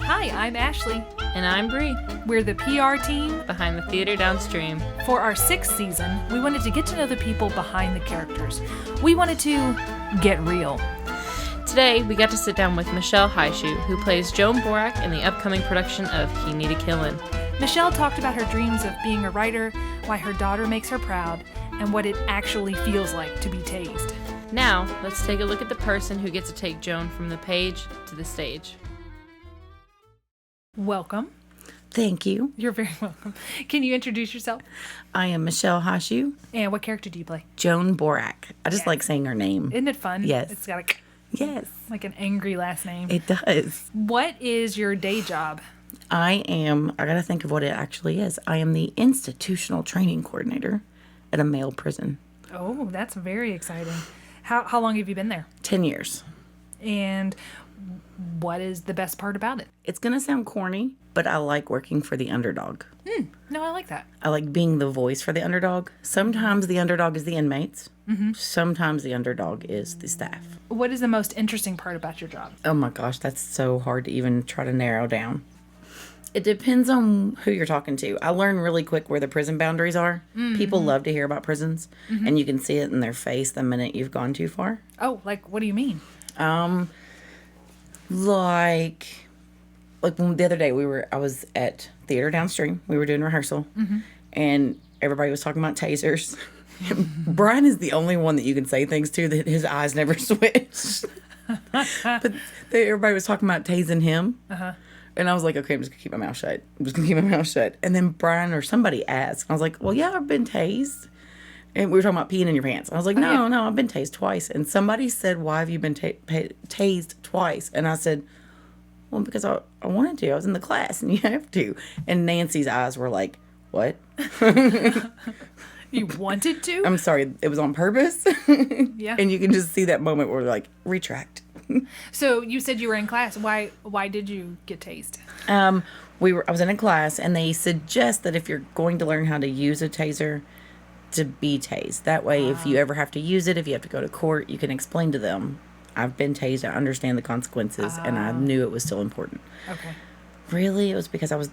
Hi, I'm Ashley. And I'm Bree. We're the PR team behind the Theatre Downstream. For our 6th season, we wanted to get to know the people behind the characters. We wanted to get real. Today, we got to sit down with Michelle Heightchew, who plays Joan Borack in the upcoming production of Needed Killin. Michelle talked about her dreams of being a writer, why her daughter makes her proud, and what it actually feels like to be tased. Now, let's take a look at the person who gets to take Joan from the page to the stage. Welcome. Thank you. You're very welcome. Can you introduce yourself? I am Michelle Heightchew. And what character do you play? Joan Borack. I just like saying her name. Isn't it fun? Yes. It's got like an angry last name. It does. What is your day job? I gotta think of what it actually is. I am the institutional training coordinator at a male prison. Oh, that's very exciting. How long have you been there? 10 years. And what is the best part about it? It's gonna sound corny, but I like working for the underdog. No, I like that. I like being the voice for the underdog. Sometimes the underdog is the inmates. Mm-hmm. Sometimes the underdog is the staff. What is the most interesting part about your job? Oh my gosh, that's so hard to even try to narrow down. It depends on who you're talking to. I learn really quick where the prison boundaries are. Mm-hmm. People love to hear about prisons, and you can see it in their face the minute you've gone too far. Oh, like what do you mean? Like the other day I was at Theatre Downstream. We were doing rehearsal, and everybody was talking about tasers. Brian is the only one that you can say things to that his eyes never switch. But everybody was talking about tasing him. And I was like, okay, I'm just going to keep my mouth shut. And then Brian or somebody asked. I was like, well, yeah, I've been tased. And we were talking about peeing in your pants. I was like, no, I've been tased twice. And somebody said, why have you been tased twice? And I said, well, because I wanted to. I was in the class, and you have to. And Nancy's eyes were like, what? You wanted to? I'm sorry. It was on purpose. Yeah. And you can just see that moment where like, retract. So you said you were in class. Why did you get tased? I was in a class, and they suggest that if you're going to learn how to use a taser, to be tased. That way, if you ever have to use it, if you have to go to court, you can explain to them, I've been tased, I understand the consequences, and I knew it was still important. Okay. Really? It was because I was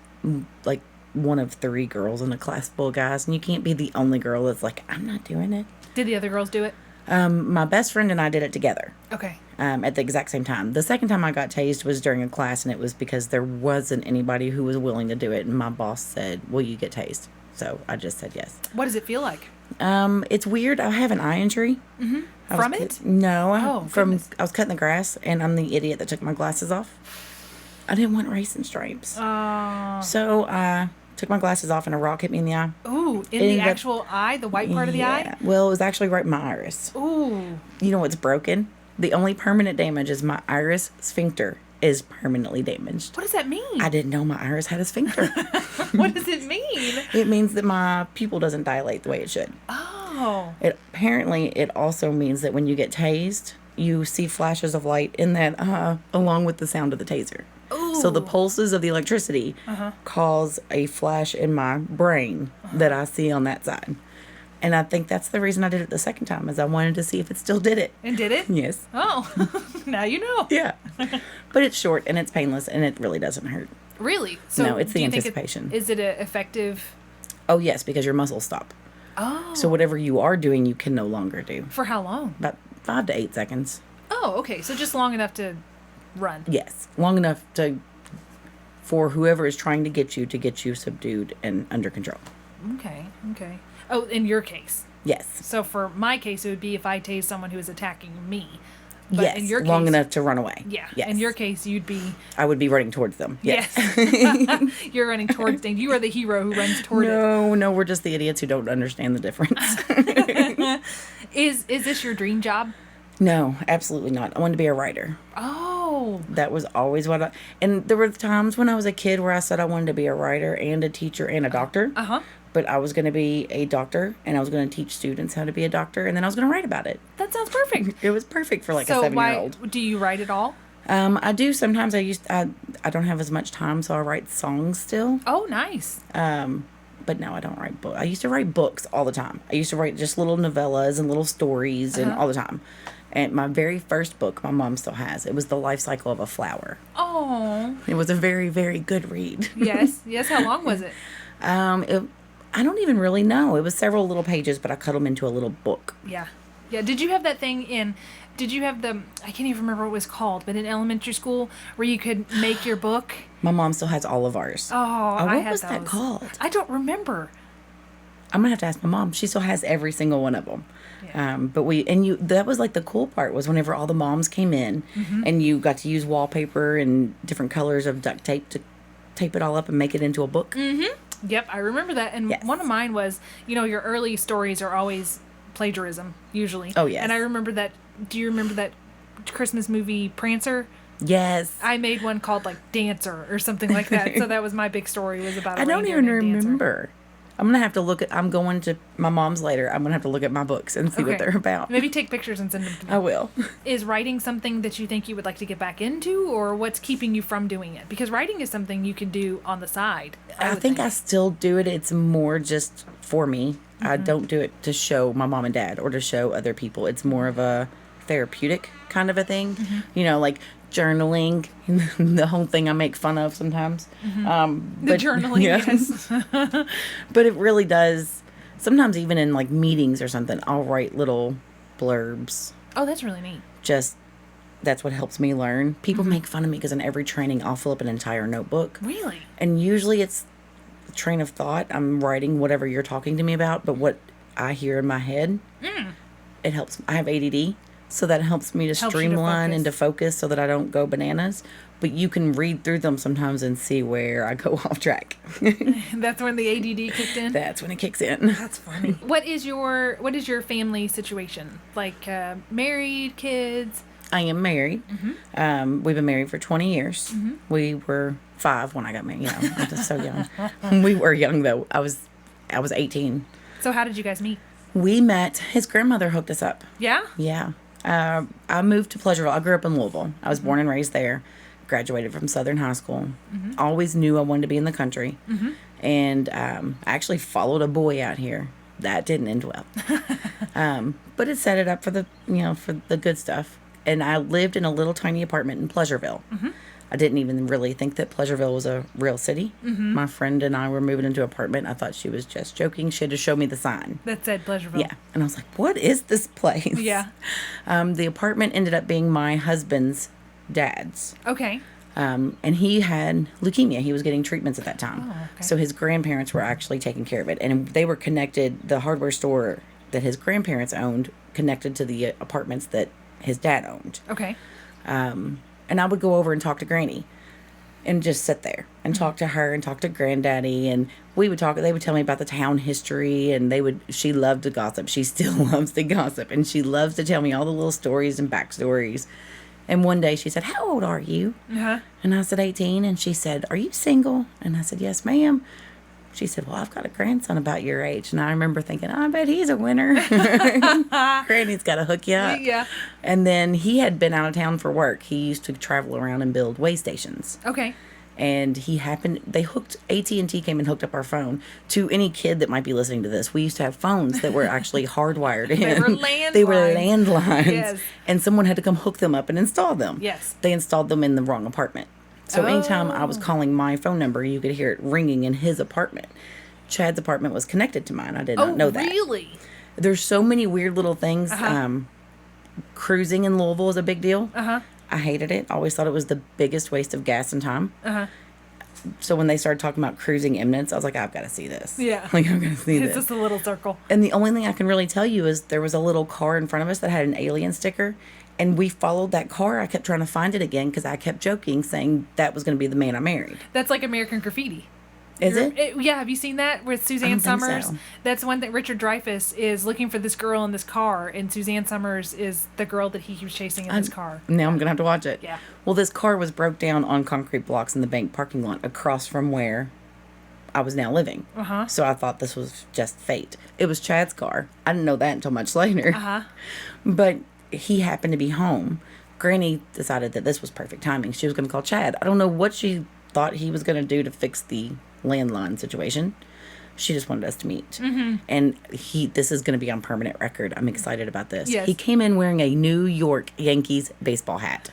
like one of 3 girls in a class full of guys, and you can't be the only girl that's like, I'm not doing it. Did the other girls do it? My best friend and I did it together. Okay. At the exact same time. The second time I got tased was during a class, and it was because there wasn't anybody who was willing to do it, and my boss said, will you get tased? So I just said yes. What does it feel like? It's weird. I have an eye injury. Mm-hmm. From it? No. I was cutting the grass, and I'm the idiot that took my glasses off. I didn't want racing stripes. Oh. So I took my glasses off, and a rock hit me in the eye. Ooh, in the actual eye? The white part of the eye? Well, it was actually right in my iris. Ooh. You know what's broken? The only permanent damage is my iris sphincter is permanently damaged. What does that mean? I didn't know my iris had a sphincter. What does it mean? It means that my pupil doesn't dilate the way it should. Oh. It also means that when you get tased, you see flashes of light in that along with the sound of the taser. Ooh. So the pulses of the electricity cause a flash in my brain that I see on that side. And I think that's the reason I did it the second time, is I wanted to see if it still did it. And did it? Yes. Oh, now you know. Yeah. But it's short, and it's painless, and it really doesn't hurt. Really? So no, it's the anticipation. Is it effective? Oh, yes, because your muscles stop. Oh. So whatever you are doing, you can no longer do. For how long? About 5 to 8 seconds. Oh, okay. So just long enough to run. Yes. Long enough for whoever is trying to get you subdued and under control. Okay. Oh, in your case? Yes. So for my case, it would be if I tased someone who is attacking me. But yes, in your case, long enough to run away. Yeah. Yes. In your case, you'd be... I would be running towards them. Yes. You're running towards things. You are the hero who runs toward it. No, we're just the idiots who don't understand the difference. Is this your dream job? No, absolutely not. I wanted to be a writer. Oh. That was always and there were times when I was a kid where I said I wanted to be a writer and a teacher and a doctor. But I was going to be a doctor, and I was going to teach students how to be a doctor, and then I was going to write about it. That sounds perfect. It was perfect for like a 7-year-old. So do you write at all? I do sometimes. I don't have as much time, so I write songs still. Oh, nice. But now I don't write books. I used to write books all the time. I used to write just little novellas and little stories and all the time. And my very first book, my mom still has. It was The Life Cycle of a Flower. Oh. It was a very, very good read. Yes. Yes. How long was it? I don't even really know. It was several little pages, but I cut them into a little book. Yeah. Yeah. Did you have that thing did you have I can't even remember what it was called, but in elementary school where you could make your book? My mom still has all of ours. Oh, what I had was those. that called? I don't remember. I'm going to have to ask my mom. She still has every single one of them. Yeah. That was like the cool part was whenever all the moms came in and you got to use wallpaper and different colors of duct tape to tape it all up and make it into a book. Mm-hmm. Yep, I remember that. And Yes. one of mine was, your early stories are always plagiarism, usually. Oh, yes. And I remember that. Do you remember that Christmas movie Prancer? Yes. I made one called like Dancer or something like that. So that was my big story, was about a I don't reindeer even named Dancer. remember. I'm going to have to I'm going to my mom's later. I'm going to have to look at my books and see what they're about. Maybe take pictures and send them to me. I will. Is writing something that you think you would like to get back into, or what's keeping you from doing it? Because writing is something you can do on the side. I think I still do it. It's more just for me. I don't do it to show my mom and dad or to show other people. It's more of a therapeutic kind of a thing. Like journaling, the whole thing I make fun of sometimes. The journaling, yes. But it really does. Sometimes even in like meetings or something, I'll write little blurbs. Oh, that's really neat. That's what helps me learn. People make fun of me because in every training I'll fill up an entire notebook. Really? And usually it's a train of thought. I'm writing whatever you're talking to me about, but what I hear in my head, it helps. I have ADD, so that helps me to Helps you to streamline focus. and to focus so that I don't go bananas. But you can read through them sometimes and see where I go off track. That's when the ADD kicked in? That's when it kicks in. That's funny. What is your family situation? Like married, kids? I am married. We've been married for 20 years. We were 5 when I got married. I was so young. We were young though. I was 18. So how did you guys meet? We met. His grandmother hooked us up. Yeah? Yeah. I moved to Pleasureville. I grew up in Louisville. I was born and raised there. Graduated from Southern High School. Always knew I wanted to be in the country. And I actually followed a boy out here. That didn't end well. But it set it up for the good stuff. And I lived in a little tiny apartment in Pleasureville. I didn't even really think that Pleasureville was a real city. My friend and I were moving into an apartment. I thought she was just joking. She had to show me the sign. That said Pleasureville. Yeah. And I was like, what is this place? Yeah. The apartment ended up being my husband's dad's. Okay. And he had leukemia. He was getting treatments at that time. Oh, okay. So his grandparents were actually taking care of it. And they were connected. The hardware store that his grandparents owned connected to the apartments that his dad owned. Okay. And I would go over and talk to Granny and just sit there and talk to her and talk to Granddaddy. And we would talk. They would tell me about the town history, and she loved to gossip. She still loves to gossip, and she loves to tell me all the little stories and backstories. And one day she said, "How old are you?" And I said, 18. And she said, "Are you single?" And I said, "Yes, ma'am." She said, "Well, I've got a grandson about your age." And I remember thinking, I bet he's a winner. Granny's got to hook you up. Yeah. And then he had been out of town for work. He used to travel around and build way stations. Okay. And AT&T came and hooked up our phone. To any kid that might be listening to this, we used to have phones that were actually hardwired in. They were landlines. They were landlines. Yes. And someone had to come hook them up and install them. Yes. They installed them in the wrong apartment. So anytime I was calling my phone number, you could hear it ringing in his apartment. Chad's apartment was connected to mine. I did not know that. Oh, really? There's so many weird little things. Cruising in Louisville is a big deal. I hated it. Always thought it was the biggest waste of gas and time. So when they started talking about cruising imminence, I was like, I've got to see this. Yeah. Like, I've got to see It's this. just a little circle. And the only thing I can really tell you is there was a little car in front of us that had an alien sticker. And we followed that car. I kept trying to find it again because I kept joking, saying that was going to be the man I married. That's like American Graffiti. Is it? Yeah, have you seen that with Suzanne I don't think Summers? so. That's one that Richard Dreyfuss is looking for this girl in this car, and Suzanne Summers is the girl that he keeps chasing in his car. Now I'm going to have to watch it. Yeah. Well, this car was broke down on concrete blocks in the bank parking lot across from where I was now living. So I thought this was just fate. It was Chad's car. I didn't know that until much later. But he happened to be home. Granny decided that this was perfect timing. She was going to call Chad. I don't know what she thought he was going to do to fix the landline situation. She just wanted us to meet. And this is going to be on permanent record. I'm excited about this. Yes. He came in wearing a New York Yankees baseball hat.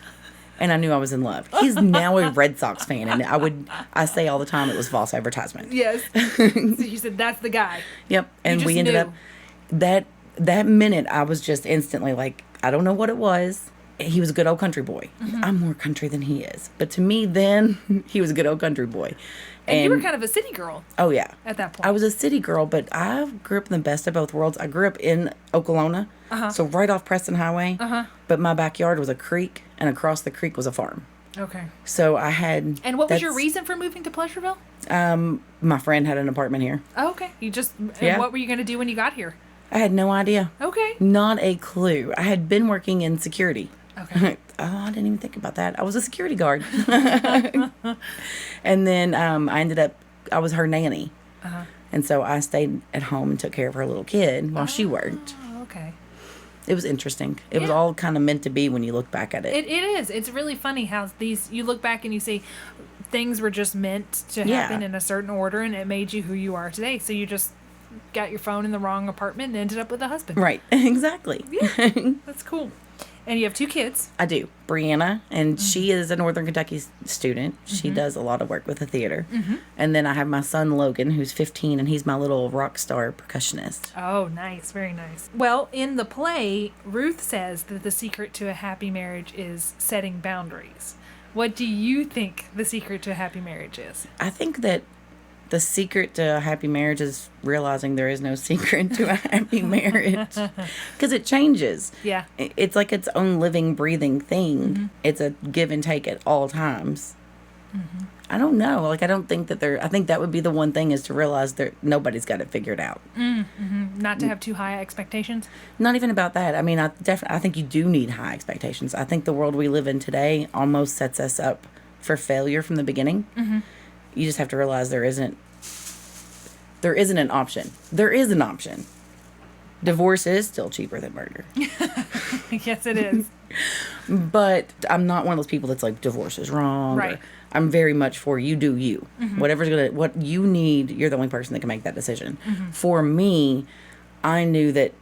And I knew I was in love. He's now a Red Sox fan. And I say all the time it was false advertisement. Yes. So you said, that's the guy. Yep. And just we ended knew. up, that minute, I was just instantly like, I don't know what it was. He was a good old country boy. I'm more country than he is. But to me then, he was a good old country boy. And you were kind of a city girl Oh, yeah. at that point. I was a city girl, but I grew up in the best of both worlds. I grew up in Okolona, so right off Preston Highway. But my backyard was a creek, and across the creek was a farm. Okay. So I had... And what was your reason for moving to Pleasureville? My friend had an apartment here. Oh, okay. And Yeah. what were you going to do when you got here? I had no idea. Okay. Not a clue. I had been working in security. Okay. I didn't even think about that. I was a security guard. And then I was her nanny. And so I stayed at home and took care of her little kid while she worked. Oh, okay. It was interesting. It was all kind of meant to be when you look back at it. It is. It's really funny how you look back and you see things were just meant to happen in a certain order, and it made you who you are today. So you just got your phone in the wrong apartment and ended up with a husband. Right. Exactly. Yeah. That's cool. And you have 2 kids. I do. Brianna, and she is a Northern Kentucky student. She does a lot of work with the theater. And then I have my son, Logan, who's 15, and he's my little rock star percussionist. Oh, nice. Very nice. Well, in the play, Ruth says that the secret to a happy marriage is setting boundaries. What do you think the secret to a happy marriage is? I think that the secret to a happy marriage is realizing there is no secret to a happy marriage. Because it changes. Yeah. It's like its own living, breathing thing. It's a give and take at all times. I don't know. Like, I don't think that I think that would be the one thing, is to realize that nobody's got it figured out. Not to have too high expectations? Not even about that. I mean, I think you do need high expectations. I think the world we live in today almost sets us up for failure from the beginning. You just have to realize there isn't an option. There is an option. Divorce is still cheaper than murder. Yes, it is. But I'm not one of those people that's like, divorce is wrong. Right. I'm very much for you do you. What you need, you're the only person that can make that decision. For me, I knew that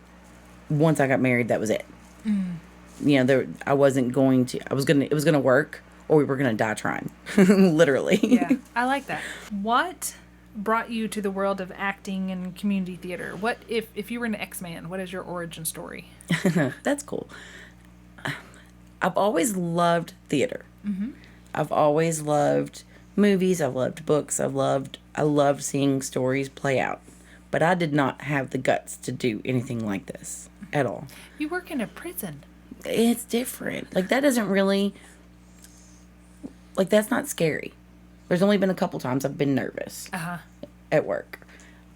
once I got married, that was it. You know, it was going to work, or we were going to die trying. Literally. Yeah, I like that. What brought you to the world of acting and community theater? What if you were an X-Man, what is your origin story? That's cool. I've always loved theater. I've always loved movies. I've loved books. I loved seeing stories play out. But I did not have the guts to do anything like this at all. You work in a prison. It's different. Like, that doesn't really... Like, that's not scary. There's only been a couple times I've been nervous at work.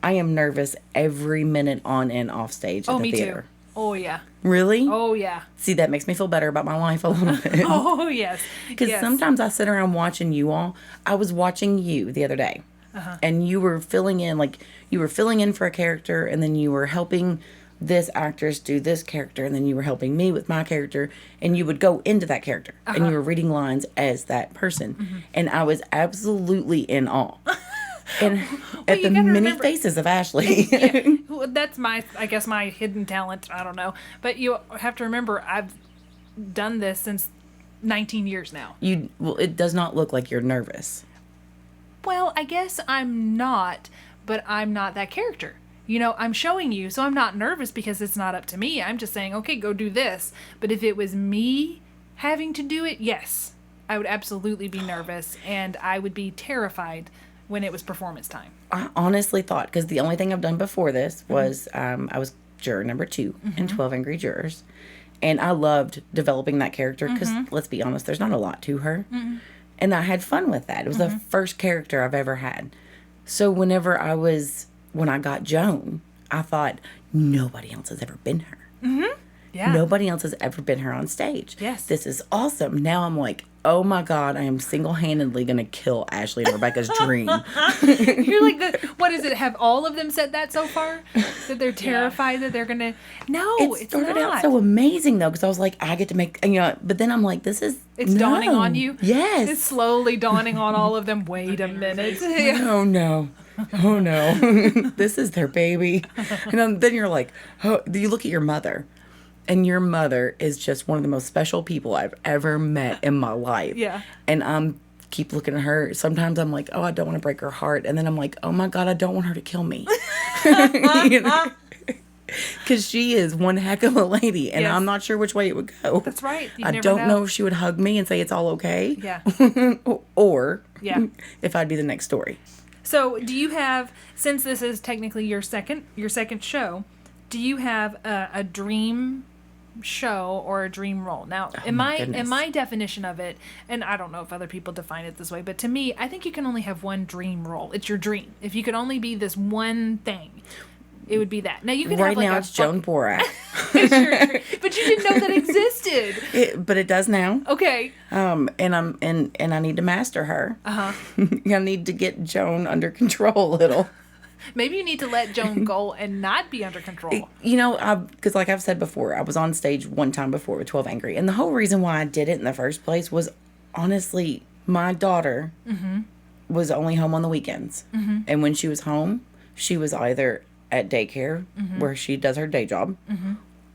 I am nervous every minute on and off stage at the theater. Too. Oh, yeah. Really? Oh, yeah. See, that makes me feel better about my life a little bit. Oh, yes. Because sometimes I sit around watching you all. I was watching you the other day. And you were filling in for a character, and then you were helping this actress do this character, and then you were helping me with my character, and you would go into that character, and you were reading lines as that person. And I was absolutely in awe. And at the many faces of Ashley. Yeah. Well, that's my hidden talent. I don't know. But you have to remember, I've done this since 19 years now. It does not look like you're nervous. Well, I guess I'm not, but I'm not that character. You know, I'm showing you, so I'm not nervous because it's not up to me. I'm just saying, okay, go do this. But if it was me having to do it, yes, I would absolutely be nervous, and I would be terrified when it was performance time. I honestly thought, because the only thing I've done before this was I was juror number 2 in 12 Angry Jurors. And I loved developing that character because, let's be honest, there's not a lot to her. And I had fun with that. It was the first character I've ever had. So when I got Joan, I thought, nobody else has ever been her. Yeah. Nobody else has ever been her on stage. Yes. This is awesome. Now I'm like, oh my God, I am single-handedly going to kill Ashley and Rebecca's dream. You're like, what is it? Have all of them said that so far? That they're terrified that they're going to... No, it started out so amazing, though, because I was like, I get to make... but then I'm like, this is... It's dawning on you? Yes. It's slowly dawning on all of them. Wait a minute. No. oh no, this is their baby. And then you're like, oh, you look at your mother. And your mother is just one of the most special people I've ever met in my life. Yeah. And I'm keep looking at her. Sometimes I'm like, oh, I don't want to break her heart. And then I'm like, oh my God, I don't want her to kill me. Because she is one heck of a lady. And Yes. I'm not sure which way it would go. That's right. You I never don't know if she would hug me and say it's all okay. Yeah. Or Yeah. if I'd be the next story. So, do you have, since this is technically your second show, do you have a dream show or a dream role? Now, in my definition of it, and I don't know if other people define it this way, but to me, I think you can only have one dream role. It's your dream. If you could only be this one thing, it would be that. Now you can Right have like now it's Joan Borack. It's your dream, but you didn't know that existed. But it does now. Okay. And I need to master her. I need to get Joan under control a little. Maybe you need to let Joan go and not be under control. You know, because like I've said before, I was on stage one time before with 12 Angry. And the whole reason why I did it in the first place was, honestly, my daughter was only home on the weekends. And when she was home, she was either at daycare, where she does her day job,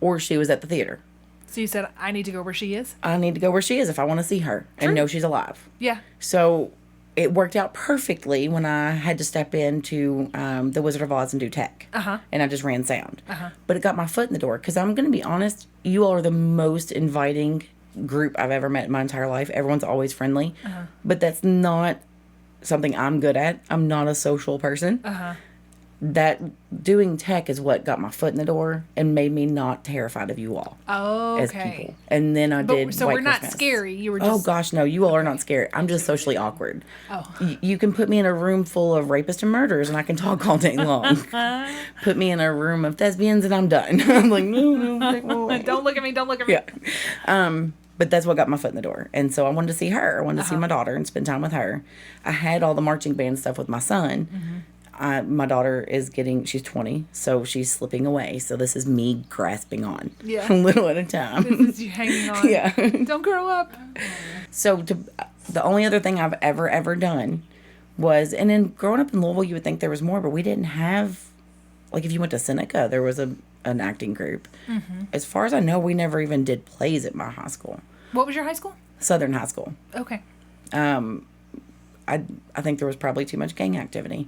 or she was at the theater. So you said, I need to go where she is? I need to go where she is if I want to see her and know she's alive. Yeah. So it worked out perfectly when I had to step into the Wizard of Oz and do tech. And I just ran sound. But it got my foot in the door. Because I'm going to be honest, you all are the most inviting group I've ever met in my entire life. Everyone's always friendly. But that's not something I'm good at. I'm not a social person. That doing tech is what got my foot in the door and made me not terrified of you all as people. And then I did So White we're not Christmas. scary. You were just... Oh gosh, no, you all are not scary. I'm just socially awkward. You can put me in a room full of rapists and murderers and I can talk all day long. Put me in a room of thespians and I'm done. I'm like, no. Don't look at me. Don't look at me. Yeah. But that's what got my foot in the door. And so I wanted to see her. I wanted to see my daughter and spend time with her. I had all the marching band stuff with my son. My daughter is she's 20, so she's slipping away. So this is me grasping on a little at a time. This is you hanging on. Yeah. Don't grow up. So the only other thing I've ever done was, and then growing up in Louisville, you would think there was more, but we didn't have, like if you went to Seneca, there was an acting group. As far as I know, we never even did plays at my high school. What was your high school? Southern High School. Okay. I think there was probably too much gang activity.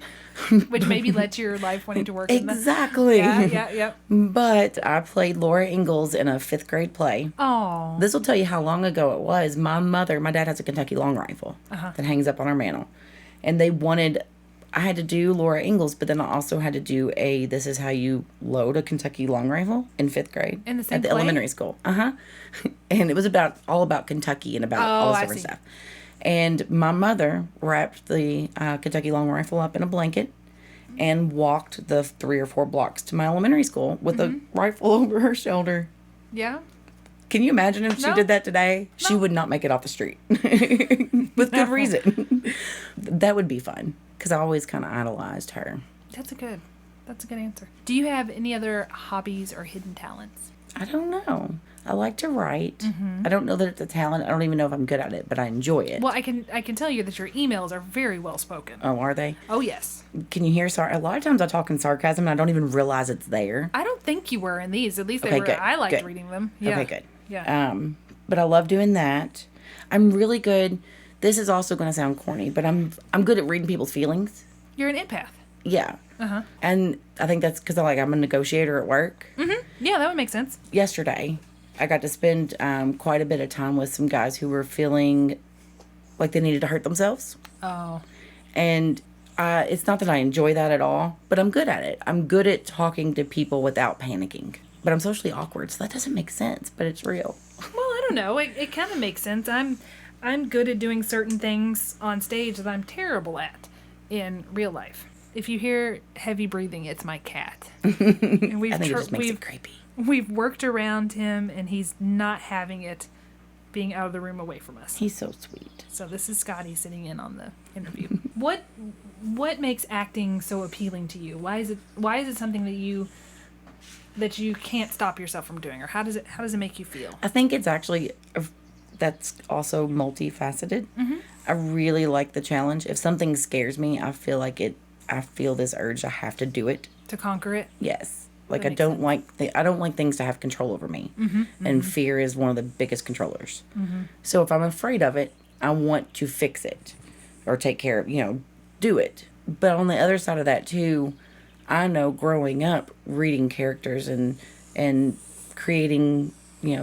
Which maybe led to your life wanting to work in the... Exactly. Yeah. But I played Laura Ingalls in a 5th grade play. Oh. This will tell you how long ago it was. My dad has a Kentucky long rifle that hangs up on our mantle. And I had to do Laura Ingalls, but then I also had to do this is how you load a Kentucky long rifle in 5th grade. In the same At the play? elementary school. And it was all about Kentucky and about all this sort of stuff. And my mother wrapped the Kentucky long rifle up in a blanket and walked the 3 or 4 blocks to my elementary school with a rifle over her shoulder. Yeah? Can you imagine if she did that today? No. She would not make it off the street. With good reason. That would be fun. Because I always kind of idolized her. That's a good answer. Do you have any other hobbies or hidden talents? I don't know. I like to write. I don't know that it's a talent. I don't even know if I'm good at it, but I enjoy it. Well, I can tell you that your emails are very well spoken. Oh, are they? Oh, yes. Can you hear a lot of times I talk in sarcasm and I don't even realize it's there. I don't think you were in these. At least they were. Good, I liked good. reading them. Yeah. Okay, good. Yeah. But I love doing that. I'm really good. This is also going to sound corny, but I'm good at reading people's feelings. You're an empath. Yeah. And I think that's because I'm a negotiator at work. Yeah, that would make sense. Yesterday, I got to spend quite a bit of time with some guys who were feeling like they needed to hurt themselves. Oh. And it's not that I enjoy that at all, but I'm good at it. I'm good at talking to people without panicking. But I'm socially awkward, so that doesn't make sense, but it's real. Well, I don't know. It kind of makes sense. I'm good at doing certain things on stage that I'm terrible at in real life. If you hear heavy breathing, it's my cat. And I think it just makes it creepy. We've worked around him, and he's not having it being out of the room away from us. He's so sweet. So this is Scotty sitting in on the interview. What makes acting so appealing to you? Why is it something that you can't stop yourself from doing, or how does it make you feel? I think it's actually that's also multifaceted. I really like the challenge. If something scares me, I feel like I feel this urge. I have to do it. To conquer it. Yes. Like, That I don't like I don't like things to have control over me. And fear is one of the biggest controllers. So if I'm afraid of it, I want to fix it or take care of, do it. But on the other side of that too, I know growing up reading characters and creating,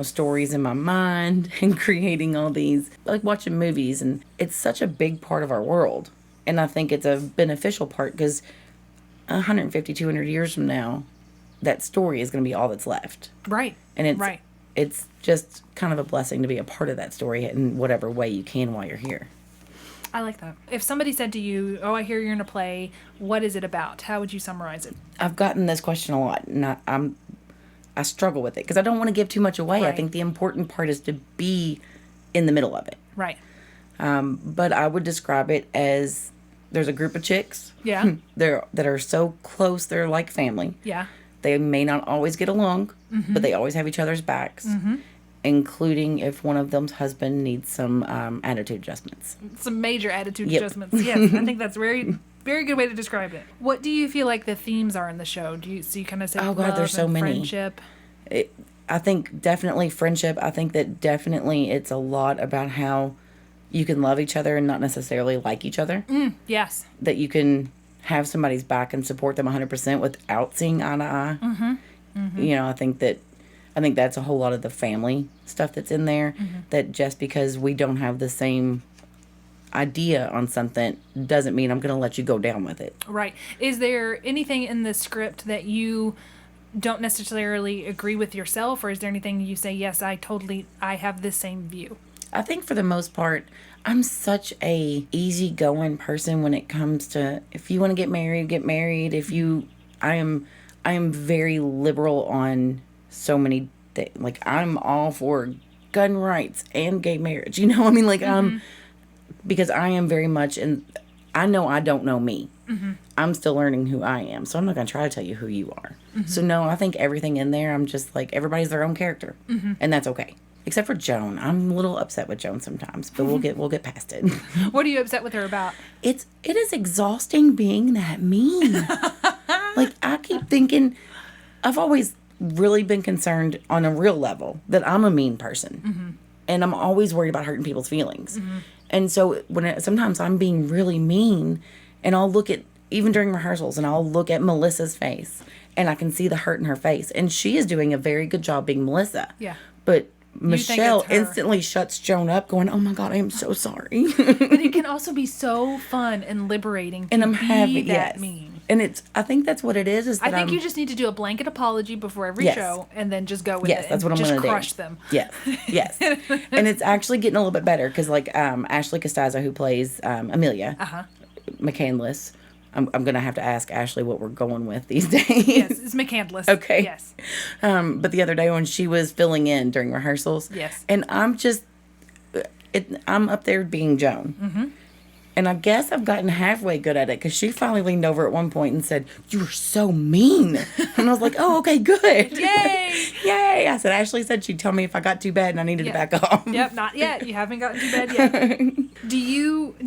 stories in my mind and creating all these, like watching movies, and it's such a big part of our world. And I think it's a beneficial part because 150, 200 years from now, that story is going to be all that's left. Right. And it's just kind of a blessing to be a part of that story in whatever way you can while you're here. I like that. If somebody said to you, "Oh, I hear you're in a play. What is it about?" How would you summarize it? I've gotten this question a lot, and I struggle with it because I don't want to give too much away. Right. I think the important part is to be in the middle of it. Right. But I would describe it as there's a group of chicks. Yeah. that are so close, they're like family. Yeah. They may not always get along, but they always have each other's backs, including if one of them's husband needs some attitude adjustments. Some major attitude Yep. adjustments. Yes, I think that's very, very good way to describe it. What do you feel like the themes are in the show? So you kind of say Oh, God, love there's so and many. friendship. I think definitely friendship. I think that definitely it's a lot about how you can love each other and not necessarily like each other. Yes. That you can have somebody's back and support them 100% without seeing eye to eye. I think that's a whole lot of the family stuff that's in there. That just because we don't have the same idea on something doesn't mean I'm going to let you go down with it. Right. Is there anything in the script that you don't necessarily agree with yourself, or is there anything you say, yes, I have this same view? I think for the most part, I'm such a easygoing person when it comes to, if you want to get married, get married. I am very liberal on so many things. Like, I'm all for gun rights and gay marriage. Because I am very much, and I know I don't know me. I'm still learning who I am. So I'm not going to try to tell you who you are. So no, I think everything in there, I'm just like, everybody's their own character. And that's okay. Except for Joan. I'm a little upset with Joan sometimes, but we'll get past it. What are you upset with her about? It is exhausting being that mean. Like, I keep thinking, I've always really been concerned on a real level that I'm a mean person. And I'm always worried about hurting people's feelings. And so sometimes I'm being really mean, and I'll look at, even during rehearsals, and I'll look at Melissa's face, and I can see the hurt in her face. And she is doing a very good job being Melissa. Yeah. But Michelle it's her. instantly shuts Joan up, going, "Oh my God, I am so sorry." But it can also be so fun and liberating to And I'm be happy, that yes. mean. And I think that's what it is I that think you just need to do a blanket apology before every Yes. show, and then just go with Yes, it. that's what I'm just gonna do. crush them. Yes, yes. And it's actually getting a little bit better because, like, Ashley Costanza, who plays Amelia McCandless, I'm going to have to ask Ashley what we're going with these days. Yes, it's McCandless. Okay. Yes. But the other day when she was filling in during rehearsals, Yes. and I'm up there being Joan. And I guess I've gotten halfway good at it because she finally leaned over at one point and said, "You were so mean." And I was like, "Oh, okay, good." Yay! Yay. I said, Ashley said she'd tell me if I got too bad and I needed to back off. Yep, not yet. You haven't gotten too bad yet. Do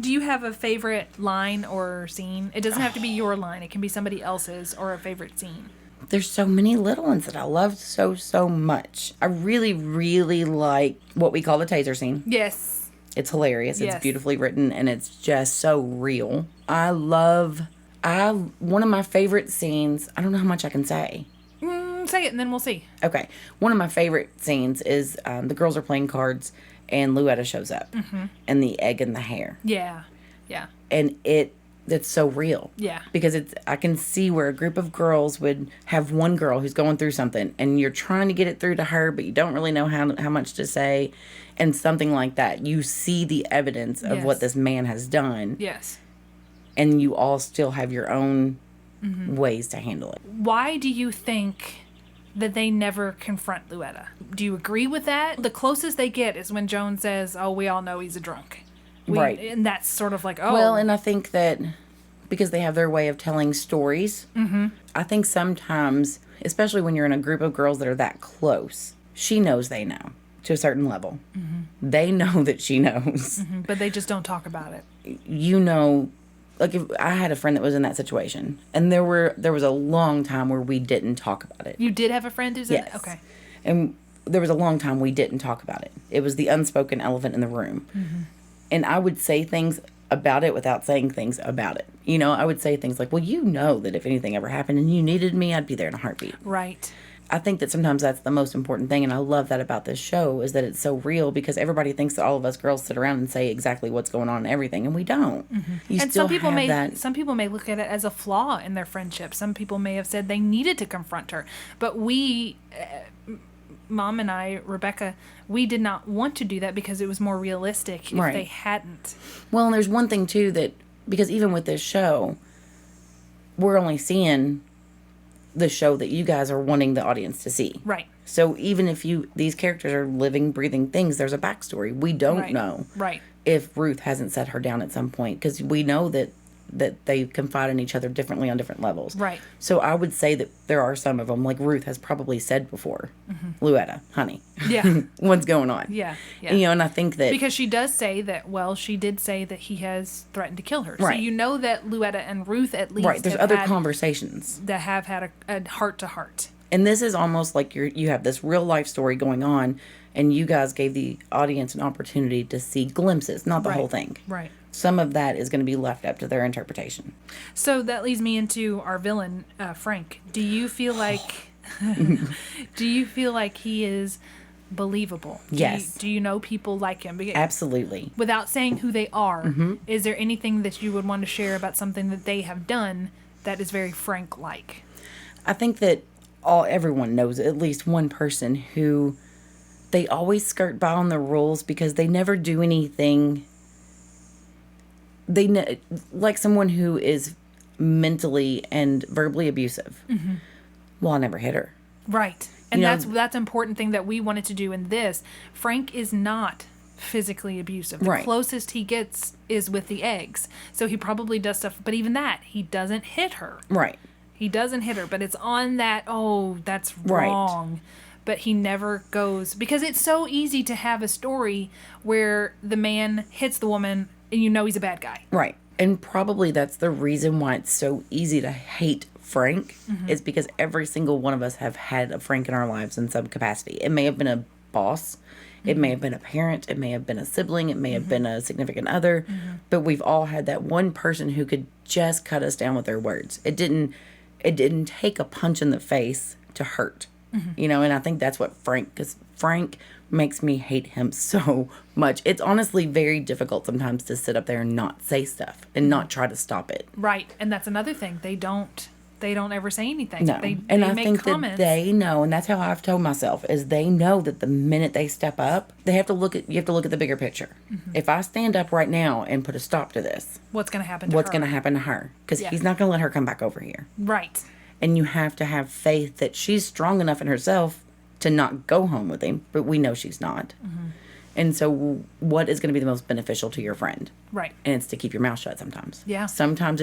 you have a favorite line or scene? It doesn't have to be your line. It can be somebody else's, or a favorite scene. There's so many little ones that I loved so much. I really, really like what we call the taser scene. Yes. It's hilarious. Yes. It's beautifully written, and it's just so real. One of my favorite scenes, I don't know how much I can say. Say it, and then we'll see. Okay. One of my favorite scenes is the girls are playing cards, and Luetta shows up. And the egg in the hair. Yeah. Yeah. And it's so real. Yeah. Because I can see where a group of girls would have one girl who's going through something, and you're trying to get it through to her, but you don't really know how much to say, and something like that. You see the evidence of what this man has done. Yes. And you all still have your own ways to handle it. Why do you think that they never confront Luetta? Do you agree with that? The closest they get is when Joan says, "Oh, we all know he's a drunk." Right. And that's sort of like, oh. Well, and I think that because they have their way of telling stories, I think sometimes, especially when you're in a group of girls that are that close, she knows they know to a certain level. They know that she knows. But they just don't talk about it. like if I had a friend that was in that situation, and there was a long time where we didn't talk about it. You did have a friend who's in it? Okay. And there was a long time we didn't talk about it. It was the unspoken elephant in the room. And I would say things about it without saying things about it. You know, I would say things like, well, you know that if anything ever happened and you needed me, I'd be there in a heartbeat. Right. I think that sometimes that's the most important thing, and I love that about this show, is that it's so real, because everybody thinks that all of us girls sit around and say exactly what's going on and everything, and we don't. You And still some people have that. some people may look at it as a flaw in their friendship. Some people may have said they needed to confront her. But we, Mom and I, Rebecca, we did not want to do that because it was more realistic if Right. they hadn't. Well, and there's one thing, too, that, because even with this show, we're only seeing the show that you guys are wanting the audience to see. Right. So even if these characters are living, breathing things, there's a backstory. We don't Right. know Right. if Ruth hasn't set her down at some point, because we know that they confide in each other differently on different levels. Right. So I would say that there are some of them, like Ruth has probably said before, Luetta, honey, Yeah. what's going on? Yeah. Yeah. You know, and I think that Because she does say that, well, she did say that he has threatened to kill her. Right. So you know that Luetta and Ruth at least right, there's have other had, conversations. that have had a heart-to-heart. And this is almost like you have this real life story going on, and you guys gave the audience an opportunity to see glimpses, not the Right. whole thing. Right. Some of that is going to be left up to their interpretation. So that leads me into our villain, Frank. Do you feel like he is believable? Yes. Do you know people like him? Absolutely. Without saying who they are, is there anything that you would want to share about something that they have done that is very Frank-like? I think that everyone knows at least one person who they always skirt by on the rules because they never do anything. Like someone who is mentally and verbally abusive. Well, I never hit her. Right. And You know- that's an important thing that we wanted to do in this. Frank is not physically abusive. The Right. closest he gets is with the eggs. So he probably does stuff, but even that, he doesn't hit her. Right. He doesn't hit her, but it's on that, oh, that's Right. wrong. But he never goes, because it's so easy to have a story where the man hits the woman and you know he's a bad guy. Right. And probably that's the reason why it's so easy to hate Frank, is because every single one of us have had a Frank in our lives in some capacity. It may have been a boss. It may have been a parent. It may have been a sibling. It may have been a significant other. But we've all had that one person who could just cut us down with their words. It didn't take a punch in the face to hurt. You know, and I think that's what because Frank makes me hate him so much. It's honestly very difficult sometimes to sit up there and not say stuff and not try to stop it. Right. And that's another thing. They don't ever say anything. No. They I make think comments. that they know, and that's how I've told myself, is they know that the minute they step up, you have to look at the bigger picture. If I stand up right now and put a stop to this, What's going to happen to what's her? going to happen to her? Because Yeah. he's not going to let her come back over here. Right. And you have to have faith that she's strong enough in herself to not go home with him, but we know she's not. And so what is going to be the most beneficial to your friend? Right. And it's to keep your mouth shut sometimes. Yeah. Sometimes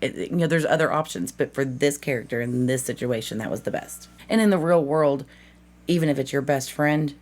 there's other options, but for this character in this situation, that was the best. And in the real world, even if it's your best friend,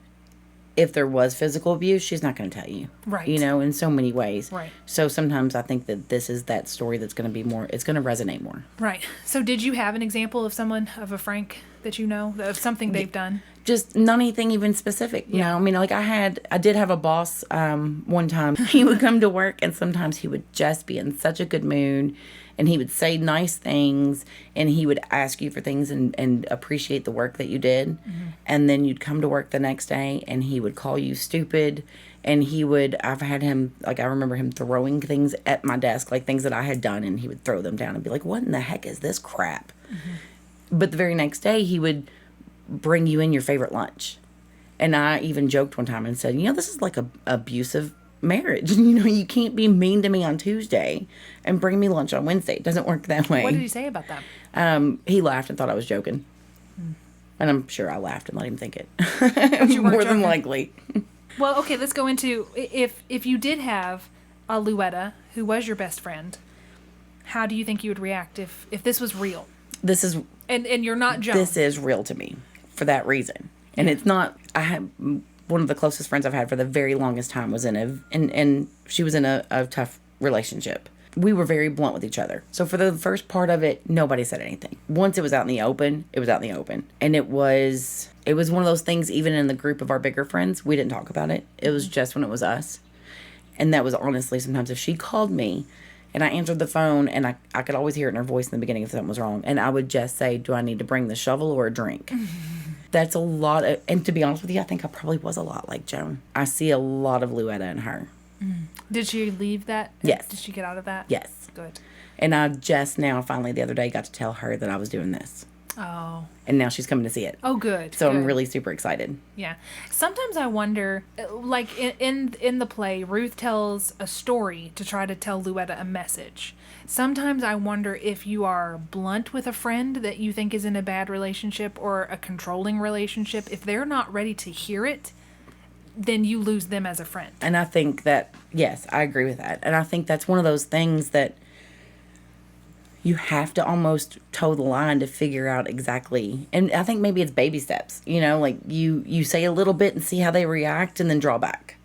if there was physical abuse, she's not going to tell you. Right. You know, in so many ways. Right. So sometimes I think that this is that story that's going to be more, it's going to resonate more. Right. So did you have an example of a Frank that you know, of something they've done? Just not anything even specific. You know, I mean, like I did have a boss one time. He would come to work and sometimes he would just be in such a good mood and he would say nice things and he would ask you for things and appreciate the work that you did. And then you'd come to work the next day and he would call you stupid. And I've had him, like, I remember him throwing things at my desk, like things that I had done, and he would throw them down and be like, what in the heck is this crap? But the very next day, he would bring you in your favorite lunch. And I even joked one time and said, this is like a abusive marriage. You can't be mean to me on Tuesday and bring me lunch on Wednesday. It doesn't work that way. What did he say about that? He laughed and thought I was joking. And I'm sure I laughed and let him think it. you weren't More than joking. likely. Well, okay, let's go into if you did have a Luetta who was your best friend, how do you think you would react if this was real? This is And you're not Joan. This is real to me for that reason. And it's not, I had one of the closest friends I've had for the very longest time was and she was in a tough relationship. we were very blunt with each other. So for the first part of it, nobody said anything. Once it was out in the open, it was out in the open. And it was one of those things, even in the group of our bigger friends, we didn't talk about it. It was just when it was us. And that was honestly, sometimes if she called me and I answered the phone and I could always hear it in her voice in the beginning if something was wrong. And I would just say, do I need to bring the shovel or a drink? That's a lot of, and to be honest with you, I think I probably was a lot like Joan. I see a lot of Louetta in her. Did she leave that? Yes. Did she get out of that? Yes. Good. And I just now, finally, the other day, got to tell her that I was doing this. Oh. And now she's coming to see it. Oh, good. So good. I'm really super excited. Yeah. Sometimes I wonder, like in the play, Ruth tells a story to try to tell Louetta a message. Sometimes I wonder if you are blunt with a friend that you think is in a bad relationship or a controlling relationship. If they're not ready to hear it, then you lose them as a friend. And I think that, yes, I agree with that. And I think that's one of those things that you have to almost toe the line to figure out exactly. And I think maybe it's baby steps, like you say a little bit and see how they react and then draw back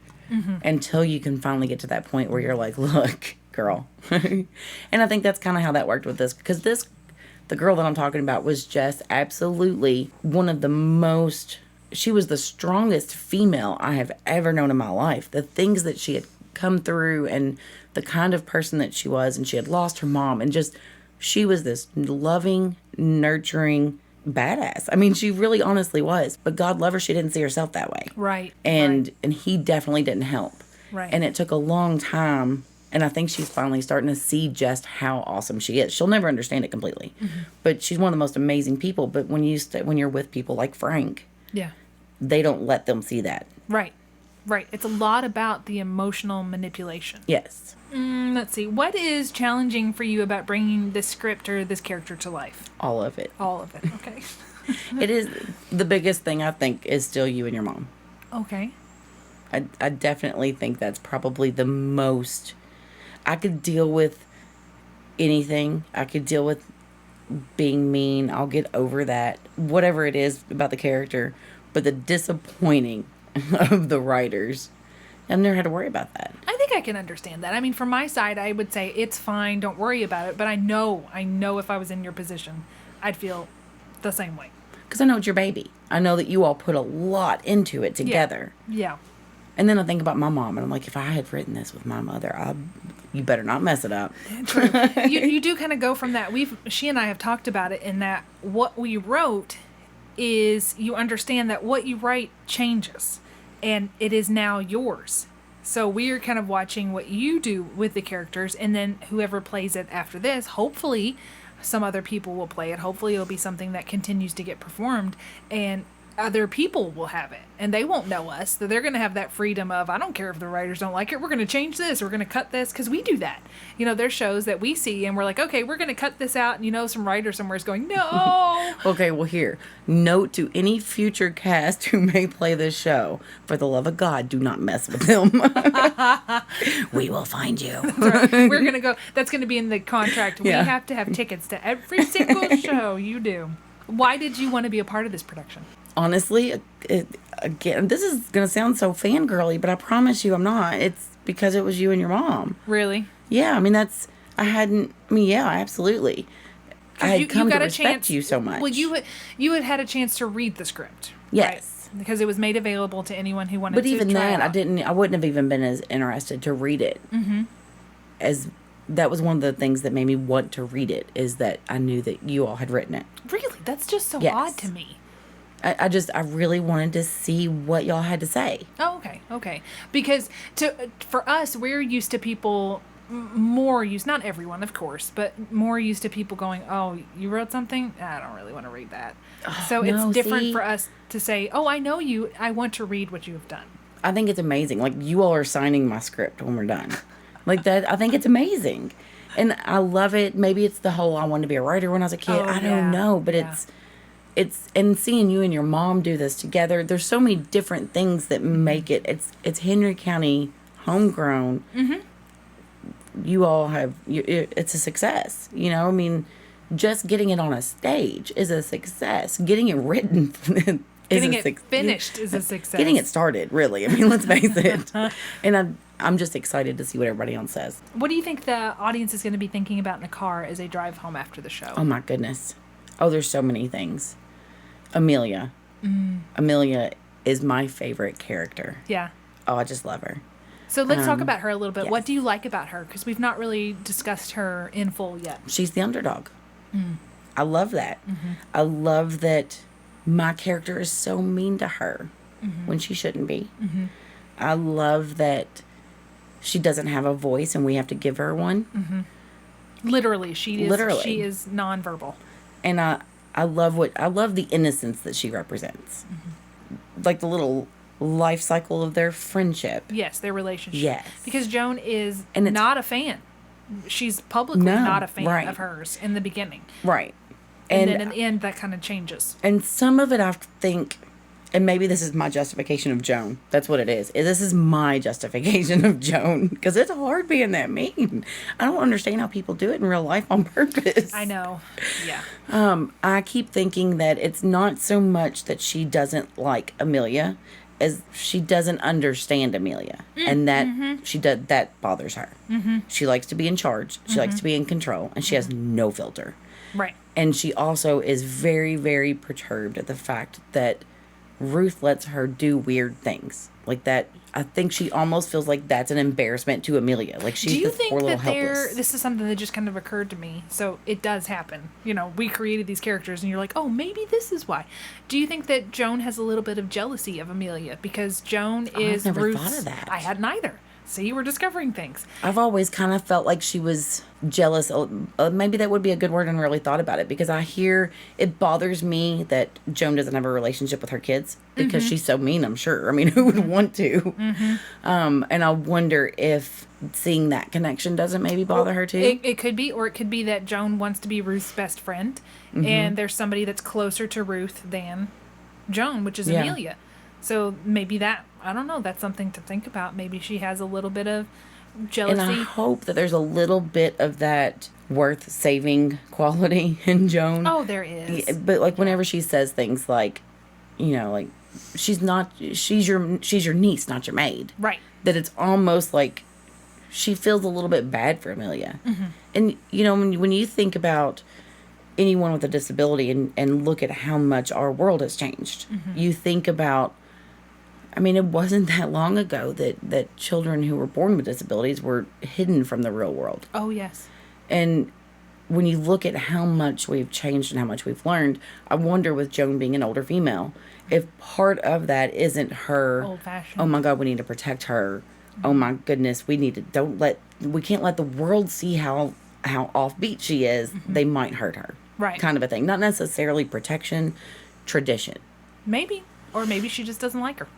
until you can finally get to that point where you're like, look, girl. And I think that's kind of how that worked with this, because the girl that I'm talking about was just absolutely one of the most, she was the strongest female I have ever known in my life. The things that she had come through and the kind of person that she was, and she had lost her mom, and just, she was this loving, nurturing badass. I mean, she really honestly was. But God love her, she didn't see herself that way. Right. And he definitely didn't help. Right. And it took a long time. And I think she's finally starting to see just how awesome she is. She'll never understand it completely. But she's one of the most amazing people. But when you're with people like Frank, Yeah. they don't let them see that. Right. Right. It's a lot about the emotional manipulation. Yes. Let's see. What is challenging for you about bringing this script or this character to life? All of it. All of it. Okay. It is, the biggest thing I think is still you and your mom. Okay. I definitely think that's probably the most. I could deal with anything. I could deal with being mean. I'll get over that. Whatever it is about the character. But the disappointing of the writers, I've never had to worry about that. I think I can understand that. I mean, from my side, I would say it's fine. Don't worry about it. But I know if I was in your position, I'd feel the same way. Because I know it's your baby. I know that you all put a lot into it together. Yeah. And then I think about my mom, and I'm like, if I had written this with my mother, you better not mess it up. True. You do kind of go from that. She and I have talked about it in that what we wrote is, you understand that what you write changes, and it is now yours. So we're kind of watching what you do with the characters, and then whoever plays it after this, hopefully some other people will play it. Hopefully it'll be something that continues to get performed, and other people will have it, and they won't know us. So they're going to have that freedom of, I don't care if the writers don't like it. We're going to change this. We're going to cut this, because we do that. There's shows that we see, and we're like, okay, we're going to cut this out. And some writer somewhere is going, no. Okay, well, here, note to any future cast who may play this show, for the love of God, do not mess with them. We will find you. That's right. We're going to go. That's going to be in the contract. Yeah. We have to have tickets to every single show you do. Why did you want to be a part of this production? Honestly, again, this is going to sound so fangirly, but I promise you I'm not. It's because it was you and your mom. Really? Yeah, I mean, yeah, absolutely. I had come to respect you so much. Well, you had a chance to read the script. Yes. Right? Because it was made available to anyone who wanted to. But even try that, it out. I wouldn't have even been as interested to read it. As that was one of the things that made me want to read it, is that I knew that you all had written it. Really? That's just so Yes. odd to me. I really wanted to see what y'all had to say. Oh, okay. Because for us, we're used to people more used, not everyone, of course, but more used to people going, oh, you wrote something? I don't really want to read that. So no, it's different see? for us to say, oh, I know you. I want to read what you have done. I think it's amazing. Like, you all are signing my script when we're done. Like that, I think it's amazing. And I love it. Maybe it's the whole, I wanted to be a writer when I was a kid. I don't know, but it's and seeing you and your mom do this together, there's so many different things that make it. It's Henry County homegrown. You all have, it's a success. I mean, just getting it on a stage is a success. Getting it written Getting it finished is a success. Getting it started, really. I mean, let's face it. And I'm just excited to see what everybody else says. What do you think the audience is going to be thinking about in the car as they drive home after the show? Oh, my goodness. Oh, there's so many things. Amelia. Amelia is my favorite character. Yeah. Oh, I just love her. So let's talk about her a little bit. yes. What do you like about her? Because we've not really discussed her in full yet. She's the underdog. I love that. I love that my character is so mean to her when she shouldn't be. I love that she doesn't have a voice and we have to give her one. Literally, she is nonverbal. And I love the innocence that she represents. Like the little life cycle of their friendship. Yes, their relationship. Yes. Because Joan is not a fan. She's publicly not a fan of hers in the beginning. Right. And then in the end, that kind of changes. And some of it, I think, and maybe this is my justification of Joan. That's what it is. This is my justification of Joan. Because it's hard being that mean. I don't understand how people do it in real life on purpose. I know. Yeah. I keep thinking that it's not so much that she doesn't like Amelia as she doesn't understand Amelia. And that that bothers her. She likes to be in charge. She likes to be in control. And she has no filter. Right. And she also is very, very perturbed at the fact that Ruth lets her do weird things. Like that, I think she almost feels like that's an embarrassment to Amelia. Like she's the poor little helpless. This is something that just kind of occurred to me. So it does happen. You know, we created these characters and you're like, oh, maybe this is why. Do you think that Joan has a little bit of jealousy of Amelia? Because Joan is I've never Ruth's... thought of that. I hadn't either. See, we're discovering things. I've always kind of felt like she was jealous. Maybe that would be a good word, and really thought about it, because I hear it bothers me that Joan doesn't have a relationship with her kids because she's so mean, I'm sure. I mean, who would want to? And I wonder if seeing that connection doesn't maybe bother her too. It could be, or it could be that Joan wants to be Ruth's best friend, and there's somebody that's closer to Ruth than Joan, which is Amelia. So maybe that, I don't know, that's something to think about. Maybe she has a little bit of jealousy. And I hope that there's a little bit of that worth saving quality in Joan. Oh, there is. But like whenever she says things like, you know, like she's your niece, not your maid. Right. That it's almost like she feels a little bit bad for Amelia. And you know, when you think about anyone with a disability and look at how much our world has changed, you think about, I mean, it wasn't that long ago that children who were born with disabilities were hidden from the real world. Oh, yes. And when you look at how much we've changed and how much we've learned, I wonder with Joan being an older female, if part of that isn't her, old-fashioned. oh my God, we need to protect her. Oh my goodness, we can't let the world see how offbeat she is. They might hurt her. Right. Kind of a thing. Not necessarily protection, tradition. Maybe. Or maybe she just doesn't like her.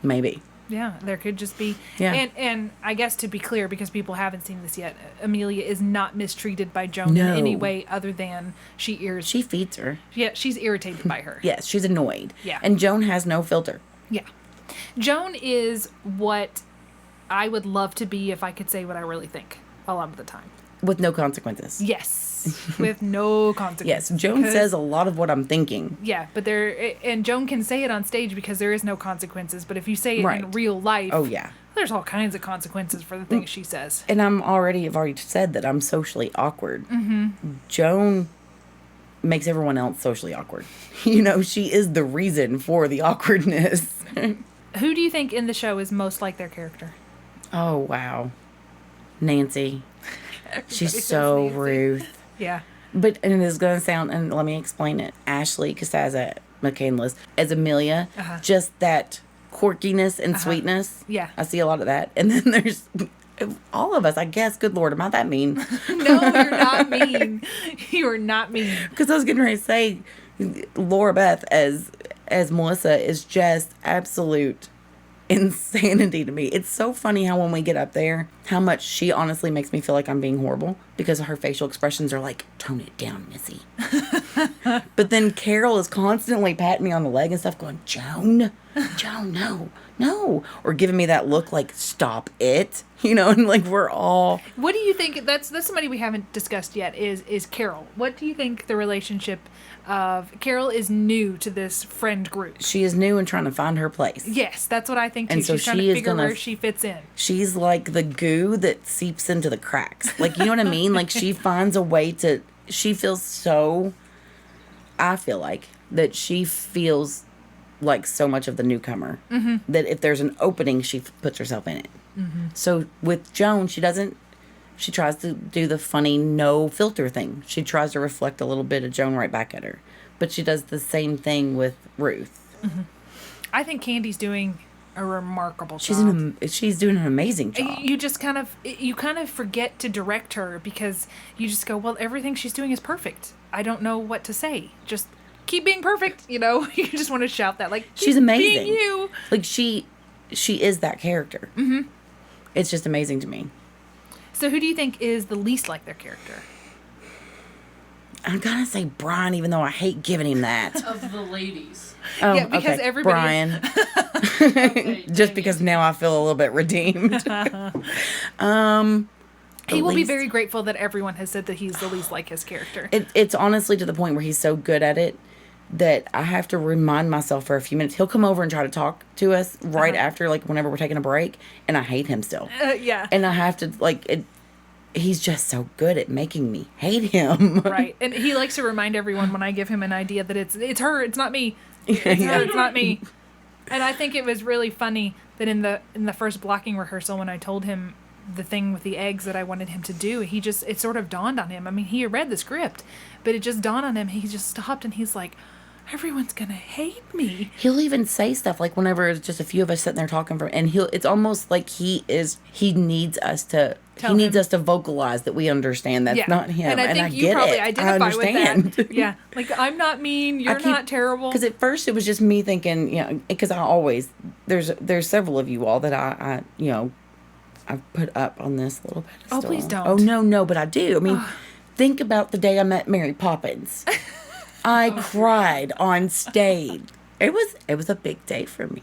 Maybe. Yeah, there could just be. Yeah. And I guess to be clear, because people haven't seen this yet, Amelia is not mistreated by Joan No. in any way other than she feeds her. Yeah, she's irritated by her. Yes, she's annoyed. Yeah. And Joan has no filter. Yeah. Joan is what I would love to be if I could say what I really think a lot of the time. With no consequences. Yes. With no consequences. Yes, Joan says a lot of what I'm thinking. Yeah, but and Joan can say it on stage because there is no consequences. But if you say it in real life, oh yeah, there's all kinds of consequences for the things she says. And I've already said that I'm socially awkward. Joan makes everyone else socially awkward. You know, she is the reason for the awkwardness. Who do you think in the show is most like their character? Oh wow, Nancy. She's so Nancy. Ruth. Yeah. But, and it is going to sound, and let me explain it. Ashley Casaza McCandless as Amelia, just that quirkiness and sweetness. Yeah. I see a lot of that. And then there's all of us, I guess. Good Lord, am I that mean? No, you're not mean. You are not mean. Because I was getting ready to say, Laura Beth as Melissa is just absolute insanity to me. It's so funny how when we get up there, how much she honestly makes me feel like I'm being horrible, because her facial expressions are like, tone it down, Missy. But then Carol is constantly patting me on the leg and stuff, going, Joan, Joan, no. Or giving me that look like, stop it. You know, and like we're all... What do you think, that's somebody we haven't discussed yet, is Carol. What do you think the relationship of... Carol is new to this friend group. She is new and trying to find her place. Yes, that's what I think too. And so she's trying to figure where she fits in. She's like the goo that seeps into the cracks. Like, you know what I mean? Like, she finds a way to... She feels so... I feel like that she feels like so much of the newcomer. Mm-hmm. That if there's an opening, she puts herself in it. Mm-hmm. So with Joan, she tries to do the funny no filter thing. She tries to reflect a little bit of Joan right back at her. But she does the same thing with Ruth. Mm-hmm. I think Candy's doing a remarkable job. She's doing an amazing job. You just kind of forget to direct her because you just go, well, everything she's doing is perfect. I don't know what to say. Just keep being perfect, you know? You just want to shout that, like, she's amazing. Being you. Like, she is that character. Mm-hmm. It's just amazing to me. So who do you think is the least like their character? I'm gonna say Brian, even though I hate giving him that. Of the ladies. Oh, yeah, because okay. everybody... Brian. Okay, Just because now I feel a little bit redeemed. He will be very grateful that everyone has said that he's the least like his character. It's honestly to the point where he's so good at it that I have to remind myself for a few minutes. He'll come over and try to talk to us right after, like, whenever we're taking a break, and I hate him still. Yeah. And I have to, like, he's just so good at making me hate him. Right. And he likes to remind everyone when I give him an idea that it's her, it's not me. It's her, it's not me. And I think it was really funny that in the first blocking rehearsal, when I told him the thing with the eggs that I wanted him to do, it sort of dawned on him. I mean, he had read the script, but it just dawned on him. He just stopped and he's like, everyone's gonna hate me. He'll even say stuff like whenever it's just a few of us sitting there talking it's almost like he needs us to vocalize that we understand that's not him. And I think you probably identify with that. Yeah. Like, I'm not mean, you're not terrible. Because at first it was just me thinking, you know, because I always, there's several of you all that I you know, I've put up on this little pedestal. Oh, please don't. Oh, no, but I do. I mean, think about the day I met Mary Poppins. I cried on stage. It was a big day for me.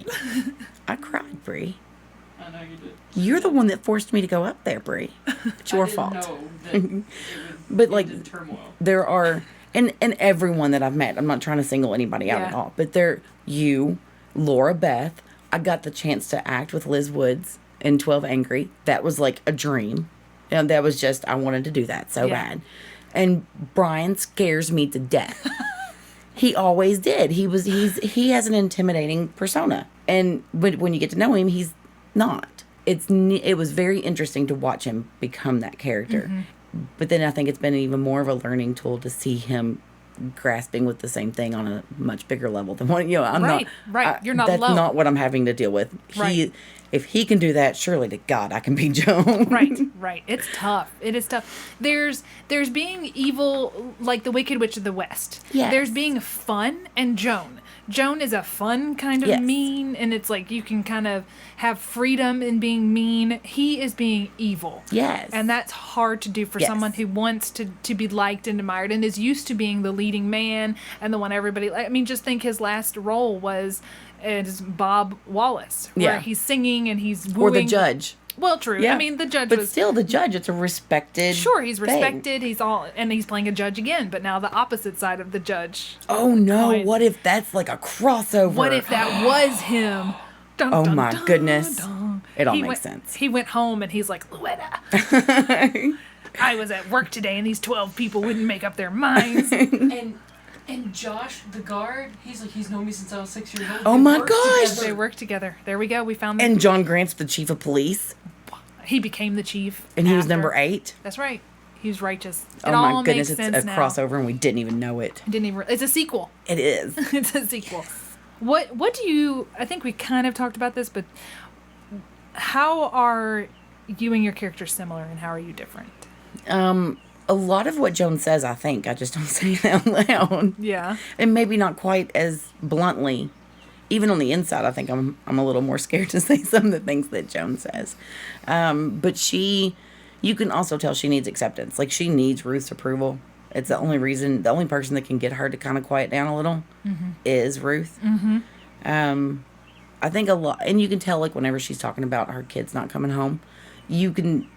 I cried, Bree. I know you did. You're the one that forced me to go up there, Bree. It's your fault. I didn't know that it would But like, end in turmoil. there are, and everyone that I've met, I'm not trying to single anybody out at all, but Laura Beth, I got the chance to act with Liz Woods in 12 Angry. That was like a dream. And that was just, I wanted to do that so bad. And Brian scares me to death. He always did. He has an intimidating persona. And when you get to know him, he's not. It was very interesting to watch him become that character. Mm-hmm. But then I think it's been even more of a learning tool to see him grasping with the same thing on a much bigger level than what, you know, I'm not. Right. You're not that's alone. That's not what I'm having to deal with. If he can do that, surely to God I can be Joan. Right. It's tough. It is tough. There's being evil, like the Wicked Witch of the West. Yes. There's being fun and Joan. Joan is a fun kind of mean, and it's like you can kind of have freedom in being mean. He is being evil. Yes. And that's hard to do for someone who wants to be liked and admired and is used to being the leading man and the one everybody... I mean, just think his last role was as Bob Wallace, where he's singing and he's wooing... Or the judge. Well, true. Yeah. I mean, the judge But still, the judge, it's a respected Sure, he's thing. respected. And he's playing a judge again, but now the opposite side of the judge. Oh, no. Coin. What if that's like a crossover? What if that was him? Dun, Oh, dun, my dun, goodness. dun. It all makes sense. He went home and he's like, Louetta, I was at work today and these 12 people wouldn't make up their minds. And Josh, the guard, he's like, he's known me since I was 6 years old. Oh, my gosh. They work together. There we go. We found them. And John Grant's the chief of police. He became the chief. And he was after. number 8. That's right. He was righteous. Oh, my goodness. It's a crossover and we didn't even know it. It's a sequel. It is. It's a sequel. What do you... I think we kind of talked about this, but how are you and your character similar and how are you different? A lot of what Joan says, I think, I just don't say it out loud. Yeah. And maybe not quite as bluntly. Even on the inside, I think I'm a little more scared to say some of the things that Joan says. But you can also tell she needs acceptance. Like, she needs Ruth's approval. It's the only person that can get her to kind of quiet down a little is Ruth. Mm-hmm. I think a lot, and you can tell, like, whenever she's talking about her kids not coming home, you can,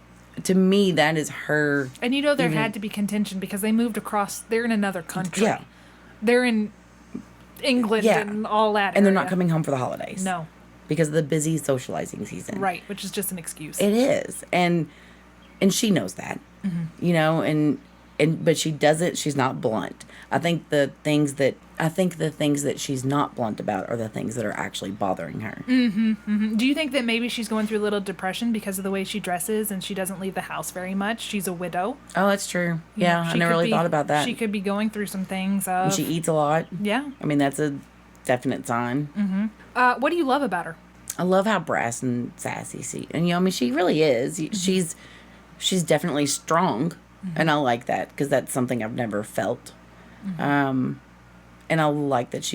to me, that is her. And there had to be contention because they moved across, they're in another country. Yeah. They're in England and all that. And they're not coming home for the holidays. No. Because of the busy socializing season. Right, which is just an excuse. It is. And she knows that, you know, but she doesn't, she's not blunt. I think the things that she's not blunt about are the things that are actually bothering her. Do you think that maybe she's going through a little depression because of the way she dresses and she doesn't leave the house very much? She's a widow. Oh, that's true. Yeah, I never really thought about that. She could be going through some things. And she eats a lot. Yeah. I mean, that's a definite sign. What do you love about her? I love how brass and sassy and, you know, I mean, she really is. She's definitely strong, and I like that because that's something I've never felt. And I like that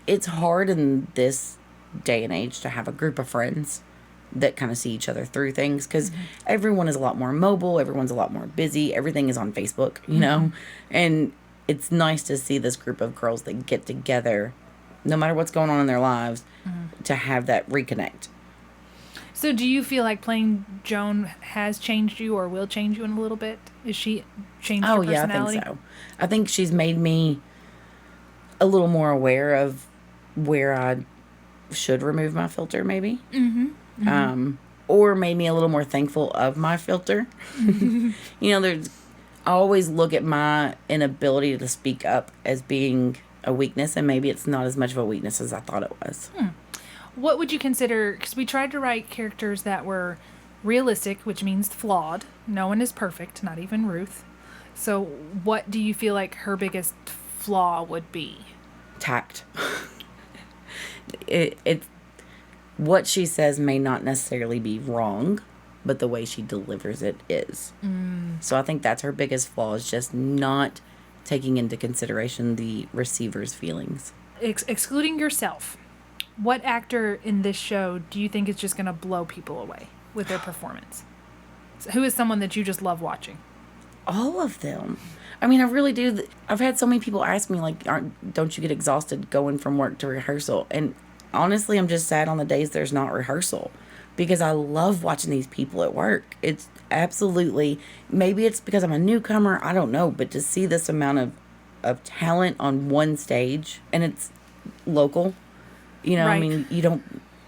it's hard in this day and age to have a group of friends that kind of see each other through things because everyone is a lot more mobile, everyone's a lot more busy, everything is on Facebook, you know, and it's nice to see this group of girls that get together, no matter what's going on in their lives, to have that reconnect. So do you feel like playing Joan has changed you or will change you in a little bit? Is she changed your personality? Oh, yeah, I think so. I think she's made me a little more aware of where I should remove my filter, maybe. Or made me a little more thankful of my filter. You know, I always look at my inability to speak up as being a weakness, and maybe it's not as much of a weakness as I thought it was. What would you consider, because we tried to write characters that were realistic, which means flawed. No one is perfect, not even Ruth. So what do you feel like her biggest flaw would be? Tact. What she says may not necessarily be wrong, but the way she delivers it is. So I think that's her biggest flaw, is just not taking into consideration the receiver's feelings. Excluding yourself, what actor in this show do you think is just going to blow people away with their performance? So who is someone that you just love watching? All of them. I mean, I really do. I've had so many people ask me, like, don't you get exhausted going from work to rehearsal? And honestly, I'm just sad on the days there's not rehearsal, because I love watching these people at work. It's absolutely, maybe it's because I'm a newcomer, I don't know, but to see this amount of talent on one stage, and it's local, you know, Right. I mean,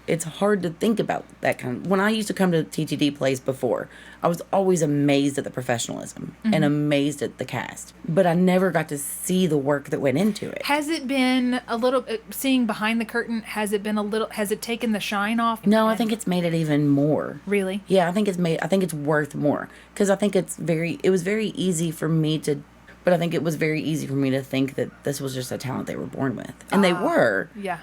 it's hard to think about that kind of, when I used to come to TTD plays before, I was always amazed at the professionalism and amazed at the cast, but I never got to see the work that went into it. Has it been a little, seeing behind the curtain, has it taken the shine off? No, I think it's made it even more. Really? Yeah, I think it's worth more, because I think it was very easy for me to, but I think it was very easy for me to think that this was just a talent they were born with, and they were. Yeah.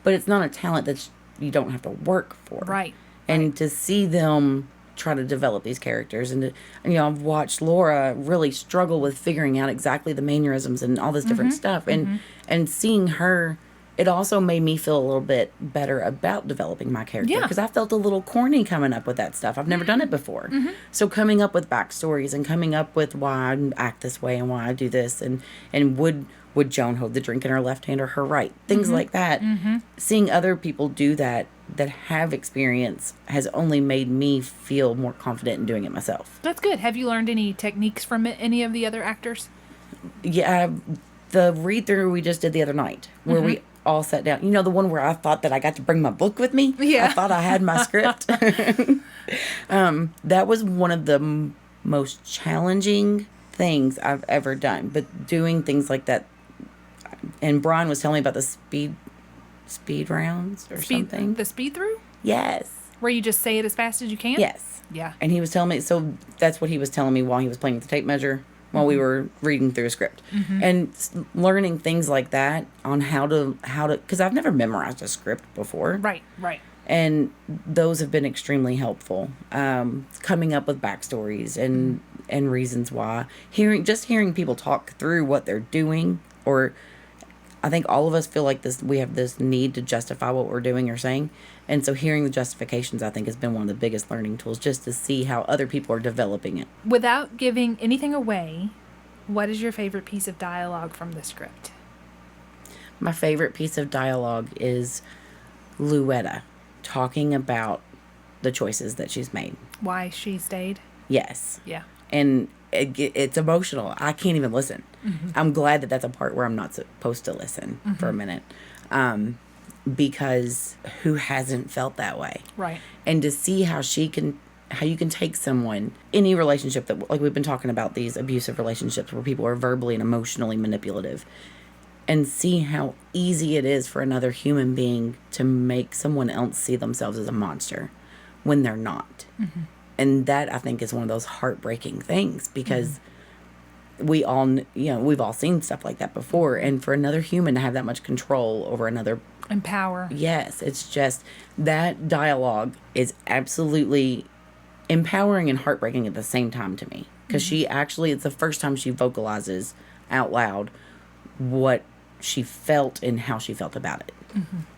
But it's not a talent that you don't have to work for. Right. And to see them try to develop these characters, and you know, I've watched Laura really struggle with figuring out exactly the mannerisms and all this different stuff, and seeing her, it also made me feel a little bit better about developing my character, because I felt a little corny coming up with that stuff. I've never done it before. So coming up with backstories and coming up with why I act this way and why I do this, and would Joan hold the drink in her left hand or her right? Things like that. Seeing other people do that have experience has only made me feel more confident in doing it myself. That's good. Have you learned any techniques from any of the other actors? Yeah, the read-through we just did the other night, where we all sat down. You know, the one where I thought that I got to bring my book with me? Yeah. I thought I had my script. That was one of the most challenging things I've ever done. But doing things like that, and Brian was telling me about the speed rounds or something. The speed through? Yes. Where you just say it as fast as you can? Yes. Yeah. And he was telling me, so that's what he was telling me while he was playing with the tape measure, while we were reading through a script. And learning things like that on how to, because I've never memorized a script before. Right. And those have been extremely helpful. Coming up with backstories and reasons why. Hearing people talk through what they're doing, or I think all of us feel like we have this need to justify what we're doing or saying. And so hearing the justifications, I think, has been one of the biggest learning tools, just to see how other people are developing it. Without giving anything away, what is your favorite piece of dialogue from the script? My favorite piece of dialogue is Luetta talking about the choices that she's made. Why she stayed. Yes. Yeah. And it's emotional. I can't even listen. I'm glad that that's a part where I'm not supposed to listen for a minute. Because who hasn't felt that way? Right. And to see how you can take someone, any relationship that, like we've been talking about, these abusive relationships where people are verbally and emotionally manipulative, and see how easy it is for another human being to make someone else see themselves as a monster when they're not. And that, I think, is one of those heartbreaking things, because we've all seen stuff like that before. And for another human to have that much control over another. And power. Yes. It's just, that dialogue is absolutely empowering and heartbreaking at the same time to me. Because it's the first time she vocalizes out loud what she felt and how she felt about it.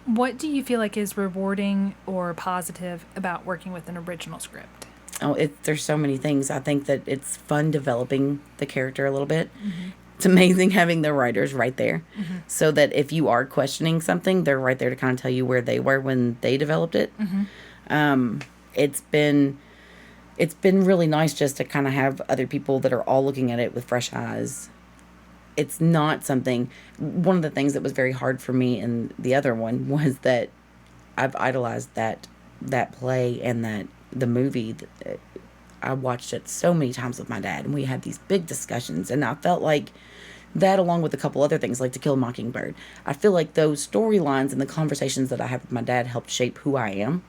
What do you feel like is rewarding or positive about working with an original script? There's so many things. I think that it's fun developing the character a little bit. It's amazing having the writers right there, so that if you are questioning something, they're right there to kind of tell you where they were when they developed it. It's been really nice just to kind of have other people that are all looking at it with fresh eyes. It's not something. One of the things that was very hard for me in the other one was that I've idolized that play and that the movie. I watched it so many times with my dad, and we had these big discussions, and I felt like that, along with a couple other things like To Kill a Mockingbird, I feel like those storylines and the conversations that I had with my dad helped shape who I am.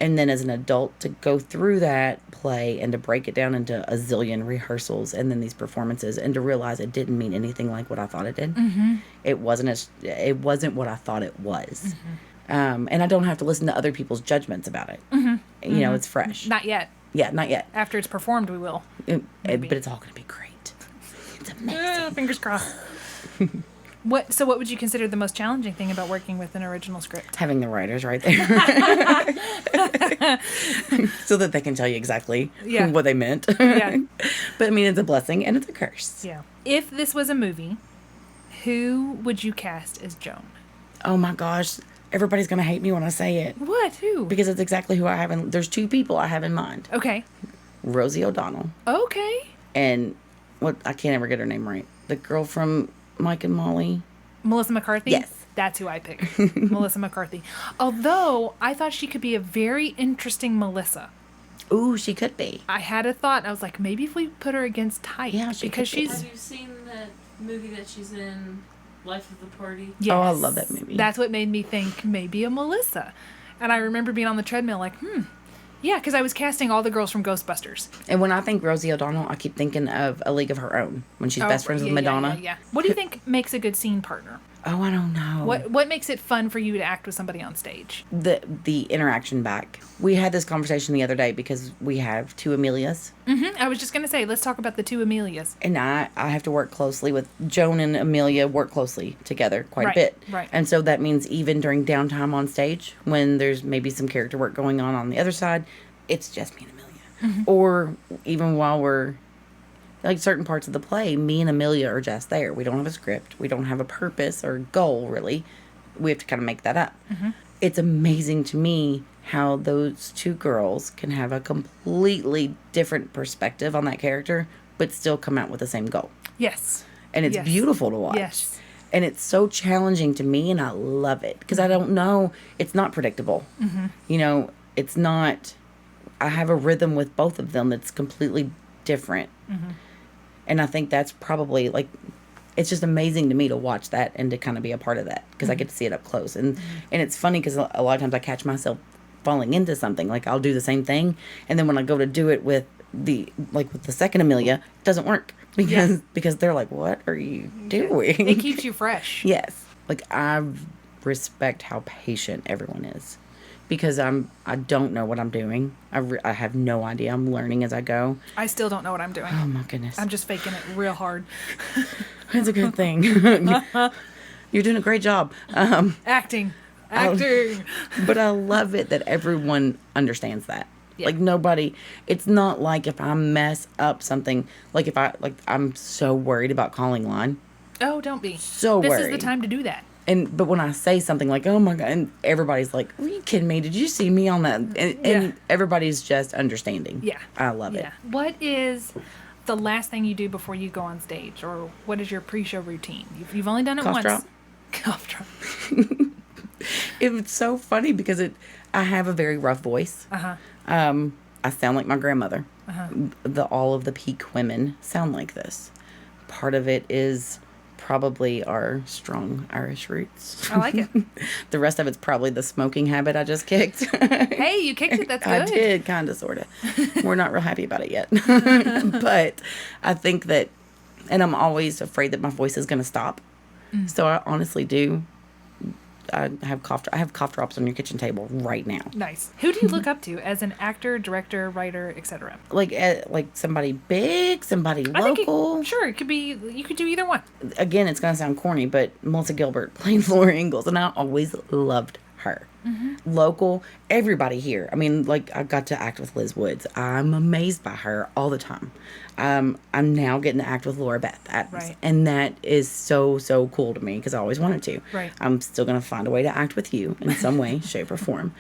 And then as an adult, to go through that play and to break it down into a zillion rehearsals and then these performances, and to realize it didn't mean anything like what I thought it did. It wasn't what I thought it was. And I don't have to listen to other people's judgments about it. It's fresh. Not yet. Yeah, not yet. After it's performed, we will. But it's all going to be great. It's amazing. Fingers crossed. So what would you consider the most challenging thing about working with an original script? Having the writers right there. So that they can tell you exactly what they meant. Yeah. But I mean, it's a blessing and it's a curse. Yeah. If this was a movie, who would you cast as Joan? Oh my gosh. Everybody's going to hate me when I say it. What? Who? Because it's exactly who I have in... There's two people I have in mind. Okay. Rosie O'Donnell. Okay. And I can't ever get her name right. The girl from Mike and Molly. Melissa McCarthy? Yes. That's who I picked. Melissa McCarthy. Although, I thought she could be a very interesting Melissa. Ooh, she could be. I had a thought. I was like, maybe if we put her against Tyke. Yeah, because she's... Have you seen that movie that she's in, Life of the Party? Yes. Oh, I love that movie. That's what made me think maybe a Melissa. And I remember being on the treadmill like, yeah, because I was casting all the girls from Ghostbusters. And when I think Rosie O'Donnell, I keep thinking of A League of Her Own, when she's best friends with Madonna. Yeah. What do you think makes a good scene partner? Oh, I don't know. What makes it fun for you to act with somebody on stage? The interaction back. We had this conversation the other day because we have two Amelias. I was just going to say, let's talk about the two Amelias. And I have to work closely with Joan and Amelia, work closely together quite a bit. Right. And so that means even during downtime on stage, when there's maybe some character work going on the other side, it's just me and Amelia. Or even while we're, like, certain parts of the play, me and Amelia are just there. We don't have a script. We don't have a purpose or goal, really. We have to kind of make that up. It's amazing to me how those two girls can have a completely different perspective on that character, but still come out with the same goal. Yes. And it's beautiful to watch. Yes. And it's so challenging to me, and I love it. Because I don't know. It's not predictable. It's not... I have a rhythm with both of them that's completely different. And I think that's probably, like, it's just amazing to me to watch that and to kind of be a part of that, because I get to see it up close. And it's funny because a lot of times I catch myself falling into something. Like, I'll do the same thing, and then when I go to do it with the second Amelia, it doesn't work because they're like, what are you doing? It keeps you fresh. Yes. Like, I respect how patient everyone is. Because I don't know what I'm doing. I have no idea. I'm learning as I go. I still don't know what I'm doing. Oh, my goodness. I'm just faking it real hard. It's a good thing. You're doing a great job. Acting. But I love it that everyone understands that. Yeah. Like, nobody... It's not like if I mess up something... I'm so worried about calling line. Oh, don't be. So worried. This is the time to do that. But when I say something like, oh my God, and everybody's like, are you kidding me? Did you see me on that? And everybody's just understanding. Yeah. I love it. What is the last thing you do before you go on stage? Or what is your pre-show routine? You've only done it once. Drop. Cough drop. It's so funny because I have a very rough voice. I sound like my grandmother. All of the peak women sound like this. Part of it is probably our strong Irish roots. I like it. The rest of it's probably the smoking habit I just kicked. Hey, you kicked it. That's good. I did, kind of, sort of. We're not real happy about it yet. But I think that, and I'm always afraid that my voice is going to stop. So I honestly do. I have cough drops on your kitchen table right now. Nice. Who do you look up to as an actor, director, writer, etc.? Like somebody big, somebody local. It could be. You could do either one. Again, it's gonna sound corny, but Melissa Gilbert playing Laura Ingalls, and I always loved her. Local, everybody here. I mean, like, I got to act with Liz Woods. I'm amazed by her all the time. I'm now getting to act with Laura Beth Adams. Right. And that is so cool to me because I always wanted to. Right. I'm still going to find a way to act with you in some way, shape, or form.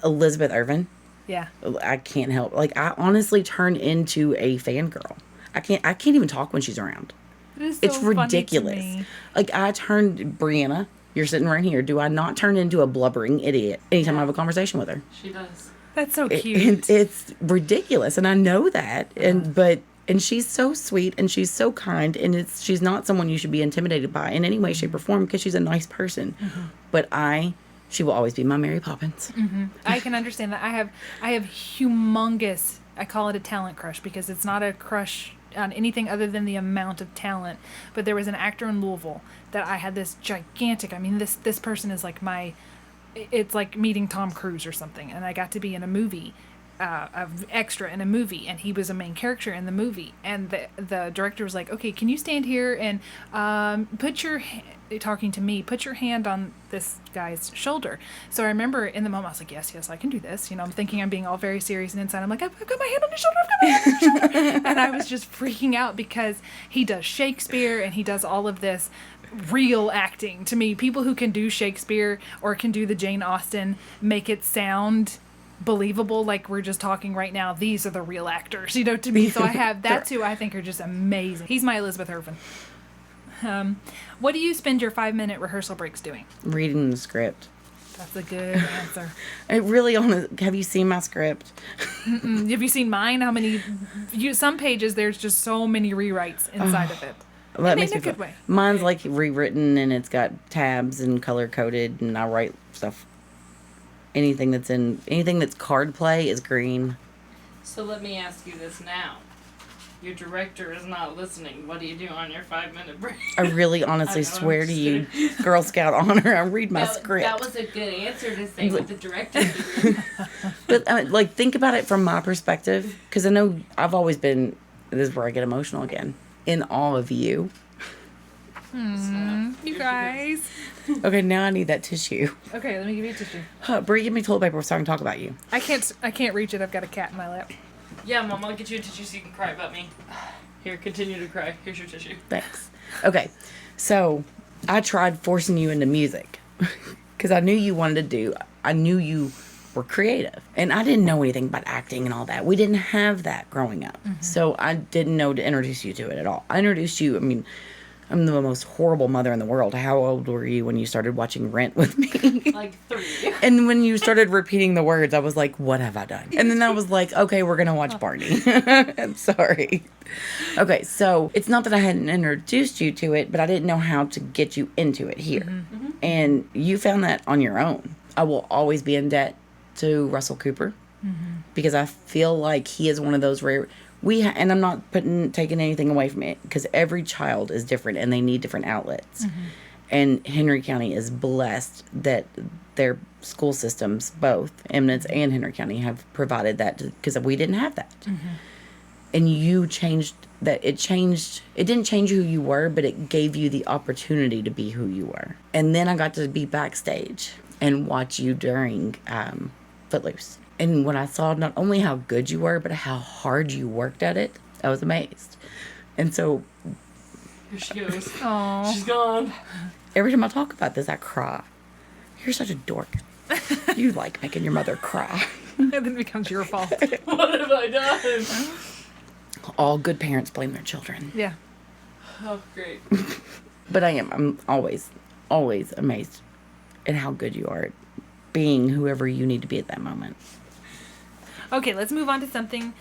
Elizabeth Irvin. Yeah. I can't help. Like, I honestly turn into a fangirl. I can't even talk when she's around. It's so ridiculous. Funny to me. Like, I turned Brianna. You're sitting right here. Do I not turn into a blubbering idiot anytime I have a conversation with her? She does. That's so cute. It's ridiculous, and I know that. And she's so sweet, and she's so kind, and she's not someone you should be intimidated by in any way, shape, or form because she's a nice person. But she will always be my Mary Poppins. I can understand that. I have humongous. I call it a talent crush because it's not a crush on anything other than the amount of talent. But there was an actor in Louisville that I had this gigantic. I mean, this person is like it's like meeting Tom Cruise or something, and I got to be in a movie, extra in a movie, and he was a main character in the movie. And the director was like, "Okay, can you stand here and put your hand on this guy's shoulder?" So I remember in the moment I was like, yes, I can do this. You know, I'm thinking I'm being all very serious, and inside I'm like, I've got my hand on his shoulder, I've got my hand on his shoulder. And I was just freaking out because he does Shakespeare and he does all of this real acting. To me, people who can do Shakespeare or can do the Jane Austen make it sound believable, like we're just talking right now. These are the real actors, you know, to me. So I have that's who I think are just amazing. He's my Elizabeth Irvin. What do you spend your 5-minute rehearsal breaks doing? Reading the script. That's a good answer. Have you seen my script? Have you seen mine? How many? Some pages, there's just so many rewrites inside of it. That makes in me a good feel, way. Mine's like rewritten, and it's got tabs and color coded, and I write stuff. Anything that's card play is green. So let me ask you this now. Your director is not listening. What do you do on your 5-minute break? I really honestly swear to you, Girl Scout honor, I read my script. That was a good answer to say what the director did. But think about it from my perspective, because I know I've always been, this is where I get emotional again, in awe of you. You guys. Okay, now I need that tissue. Okay, let me give you a tissue. Bree, give me toilet paper so I can talk about you. I can't reach it. I've got a cat in my lap. Yeah, Mom, I'll get you a tissue so you can cry about me. Here, continue to cry. Here's your tissue. Thanks. Okay, so I tried forcing you into music because I knew you were creative, and I didn't know anything about acting and all that. We didn't have that growing up, so I didn't know to introduce you to it at all. I introduced you, I'm the most horrible mother in the world. How old were you when you started watching Rent with me? Like 3. And when you started repeating the words, I was like, what have I done? And then I was like, okay, we're going to watch Barney. I'm sorry. Okay, so it's not that I hadn't introduced you to it, but I didn't know how to get you into it here. And you found that on your own. I will always be in debt to Russell Cooper because I feel like he is one of those rare... and I'm not taking anything away from it, because every child is different and they need different outlets. And Henry County is blessed that their school systems, both Eminence and Henry County, have provided that, because we didn't have that. And you changed that. It didn't change who you were, but it gave you the opportunity to be who you were. And then I got to be backstage and watch you during Footloose. And when I saw not only how good you were, but how hard you worked at it, I was amazed. And so Here she goes. Aww. She's gone. Every time I talk about this, I cry. You're such a dork. You like making your mother cry. And then it becomes your fault. What have I done? All good parents blame their children. Yeah. Oh, great. But I'm always amazed at how good you are at being whoever you need to be at that moment. Okay, let's move on to something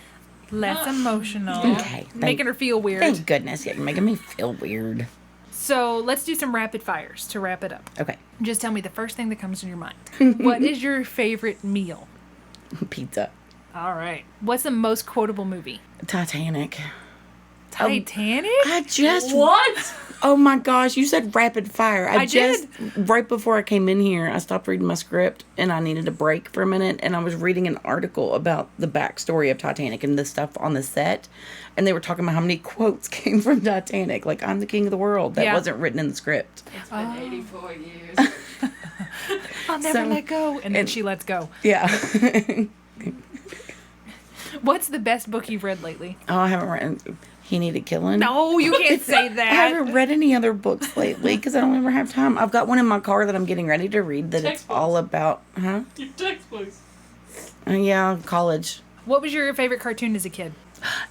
less emotional. Okay. Making her feel weird. Thank goodness. Yeah, you're making me feel weird. So let's do some rapid fires to wrap it up. Okay. Just tell me the first thing that comes to your mind. What is your favorite meal? Pizza. All right. What's the most quotable movie? Titanic. Titanic? I just... What? Oh my gosh, you said rapid fire. I just, right before I came in here, I stopped reading my script and I needed a break for a minute. And I was reading an article about the backstory of Titanic and the stuff on the set. And they were talking about how many quotes came from Titanic. Like, I'm the king of the world. That wasn't written in the script. It's been 84 years. I'll never let go. And then she lets go. Yeah. What's the best book you've read lately? Oh, I haven't read He Needed Killin. No, you can't say I that. haven't read any other books lately because I don't ever have time. I've got one in my car that I'm getting ready to read that it's all about, Your textbooks. Yeah, college. What was your favorite cartoon as a kid?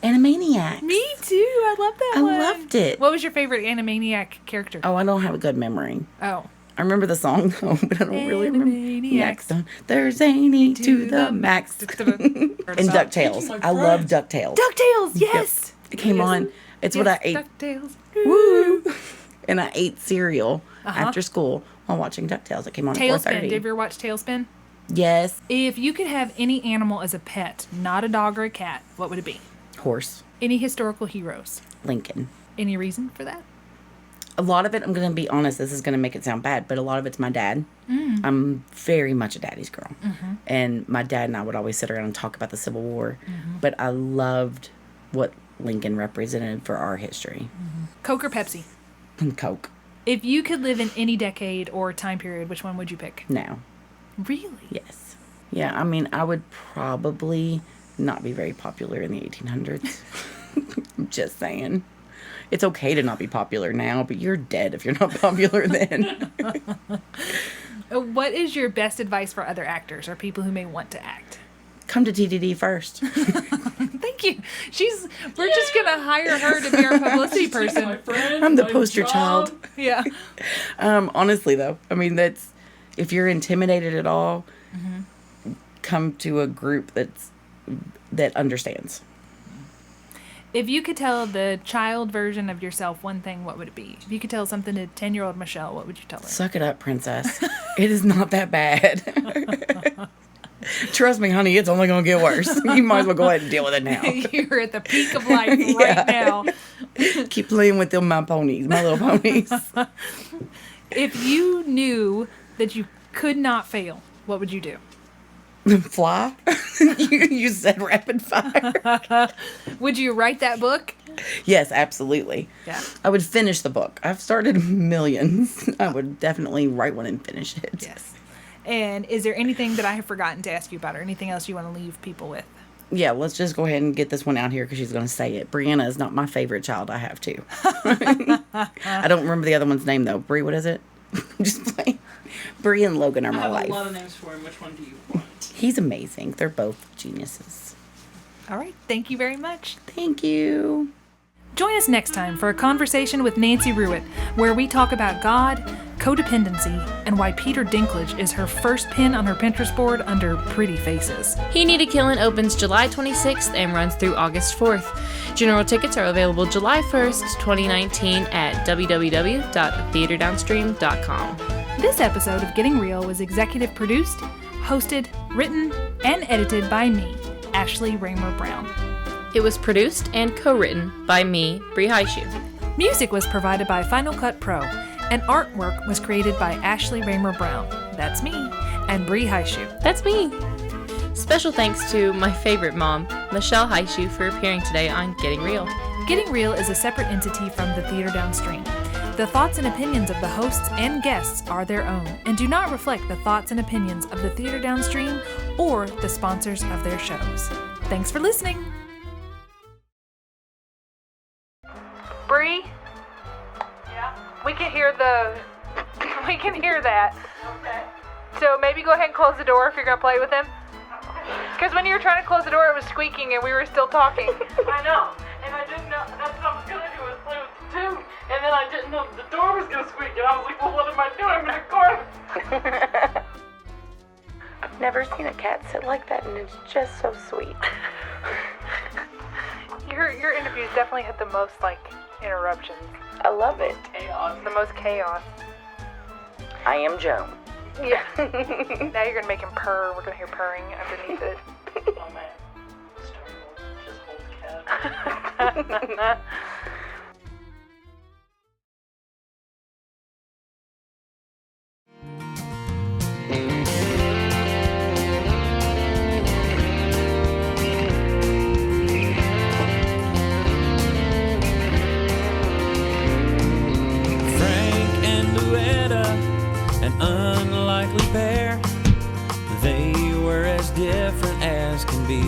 Animaniacs. Me too. I love that I one. loved it. What was your favorite Animaniac character? Oh, I don't have a good memory. Oh. I remember the song though, but I don't really remember. Animaniacs. There's zany to the max. And DuckTales. I love DuckTales. DuckTales, yes. It came on. It's what I ate. DuckTales. Woo! And I ate cereal after school while watching DuckTales. It came on at 4:30. Tailspin. Did you ever watch Tailspin? Yes. If you could have any animal as a pet, not a dog or a cat, what would it be? Horse. Any historical heroes? Lincoln. Any reason for that? A lot of it, I'm going to be honest, this is going to make it sound bad, but a lot of it's my dad. I'm very much a daddy's girl. And my dad and I would always sit around and talk about the Civil War. But I loved what Lincoln represented for our history. Coke or Pepsi? And Coke. If you could live in any decade or time period, which one would you pick? Now. Really? Yes. Yeah, I mean, I would probably not be very popular in the 1800s. I'm just saying. It's okay to not be popular now, but you're dead if you're not popular then. What is your best advice for other actors or people who may want to act? Come to TTD first. Thank you. We're just going to hire her to be our publicity person. My friend, I'm the my poster job. child. Yeah. Honestly, though, I mean, if you're intimidated at all, come to a group that understands. If you could tell the child version of yourself one thing, what would it be? If you could tell something to 10-year-old Michelle, what would you tell her? Suck it up, princess. It is not that bad. Trust me, honey, it's only going to get worse. You might as well go ahead and deal with it now. You're at the peak of life right now. Keep playing with them, my little ponies. If you knew that you could not fail, what would you do? Fly? You said rapid fire. Would you write that book? Yes, absolutely. Yeah. I would finish the book. I've started millions. I would definitely write one and finish it. Yes. And is there anything that I have forgotten to ask you about or anything else you want to leave people with? Yeah, let's just go ahead and get this one out here because she's going to say it. Brianna is not my favorite child. I have two. I don't remember the other one's name, though. Bree, what is it? Just playing. Bree and Logan are my life. I have a lot of names for him. Which one do you want? He's amazing. They're both geniuses. All right. Thank you very much. Thank you. Join us next time for a conversation with Nancy Ruitt, where we talk about God, codependency, and why Peter Dinklage is her first pin on her Pinterest board under pretty faces. He Needed Killin opens July 26th and runs through August 4th. General tickets are available July 1st, 2019 at www.theatredownstream.com. This episode of Getting Real was executive produced, hosted, written, and edited by me, Ashley Raymer-Brown. It was produced and co-written by me, Bree Heightchew. Music was provided by Final Cut Pro, and artwork was created by Ashley Raymer-Brown, that's me, and Bree Heightchew. That's me. Special thanks to my favorite mom, Michelle Heightchew, for appearing today on Getting Real. Getting Real is a separate entity from the Theatre Downstream. The thoughts and opinions of the hosts and guests are their own and do not reflect the thoughts and opinions of the Theatre Downstream or the sponsors of their shows. Thanks for listening. Bree? can hear we can hear that. Okay. So maybe go ahead and close the door if you're gonna play with him. Because when you were trying to close the door, it was squeaking and we were still talking. I know. And I didn't know. That's what I was going to do, was play with the tune. And then I didn't know the door was going to squeak. And I was like, well, what am I doing? I'm in the corner. I've never seen a cat sit like that, and it's just so sweet. Your interviews definitely had the most, like, interruptions. I love it. Chaos. The most chaos. I am Joan. Yeah. Now you're gonna make him purr. We're gonna hear purring underneath it. Oh, man. Starting with just hold the cat. Unlikely pair, they were as different as can be.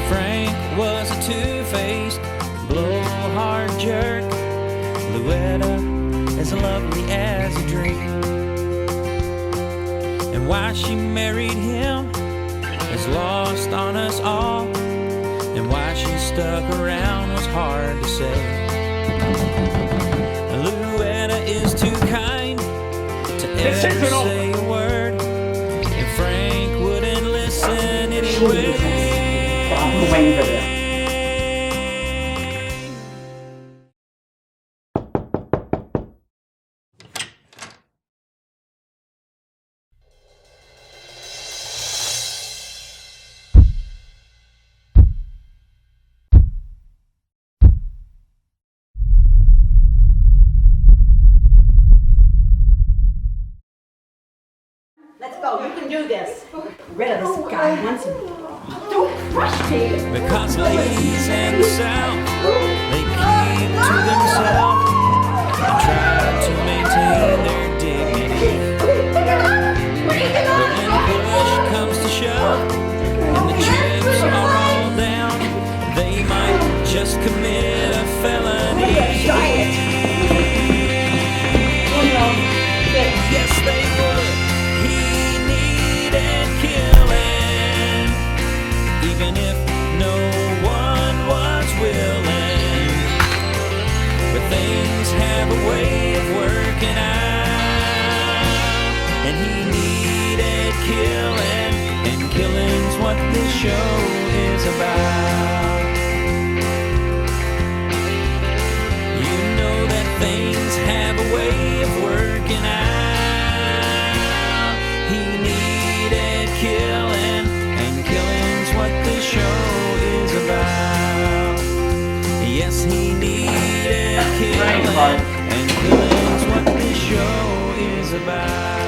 Frank was a two-faced, blowhard jerk. Louetta as lovely as a dream. And why she married him is lost on us all, and why she stuck around was hard to say. Louetta is too kind to ever say a word, and Frank wouldn't listen anyway. I'm waiting for this. Let's go. You can do this. Rid of this guy once and don't rush me. Because ladies in the South, they keep to themselves and try to maintain their dignity. But when push comes to shove and the chips are all down, they might just commit a felony. Yes, they would. He needed killing, even if no one was willing. But things have a way of working out, and he needed killing, and killing's what this show is about. You know that things have a way of working out. He needed killing, and killing's what this show is about. Yes, he needed killing, and killing's what this show is about.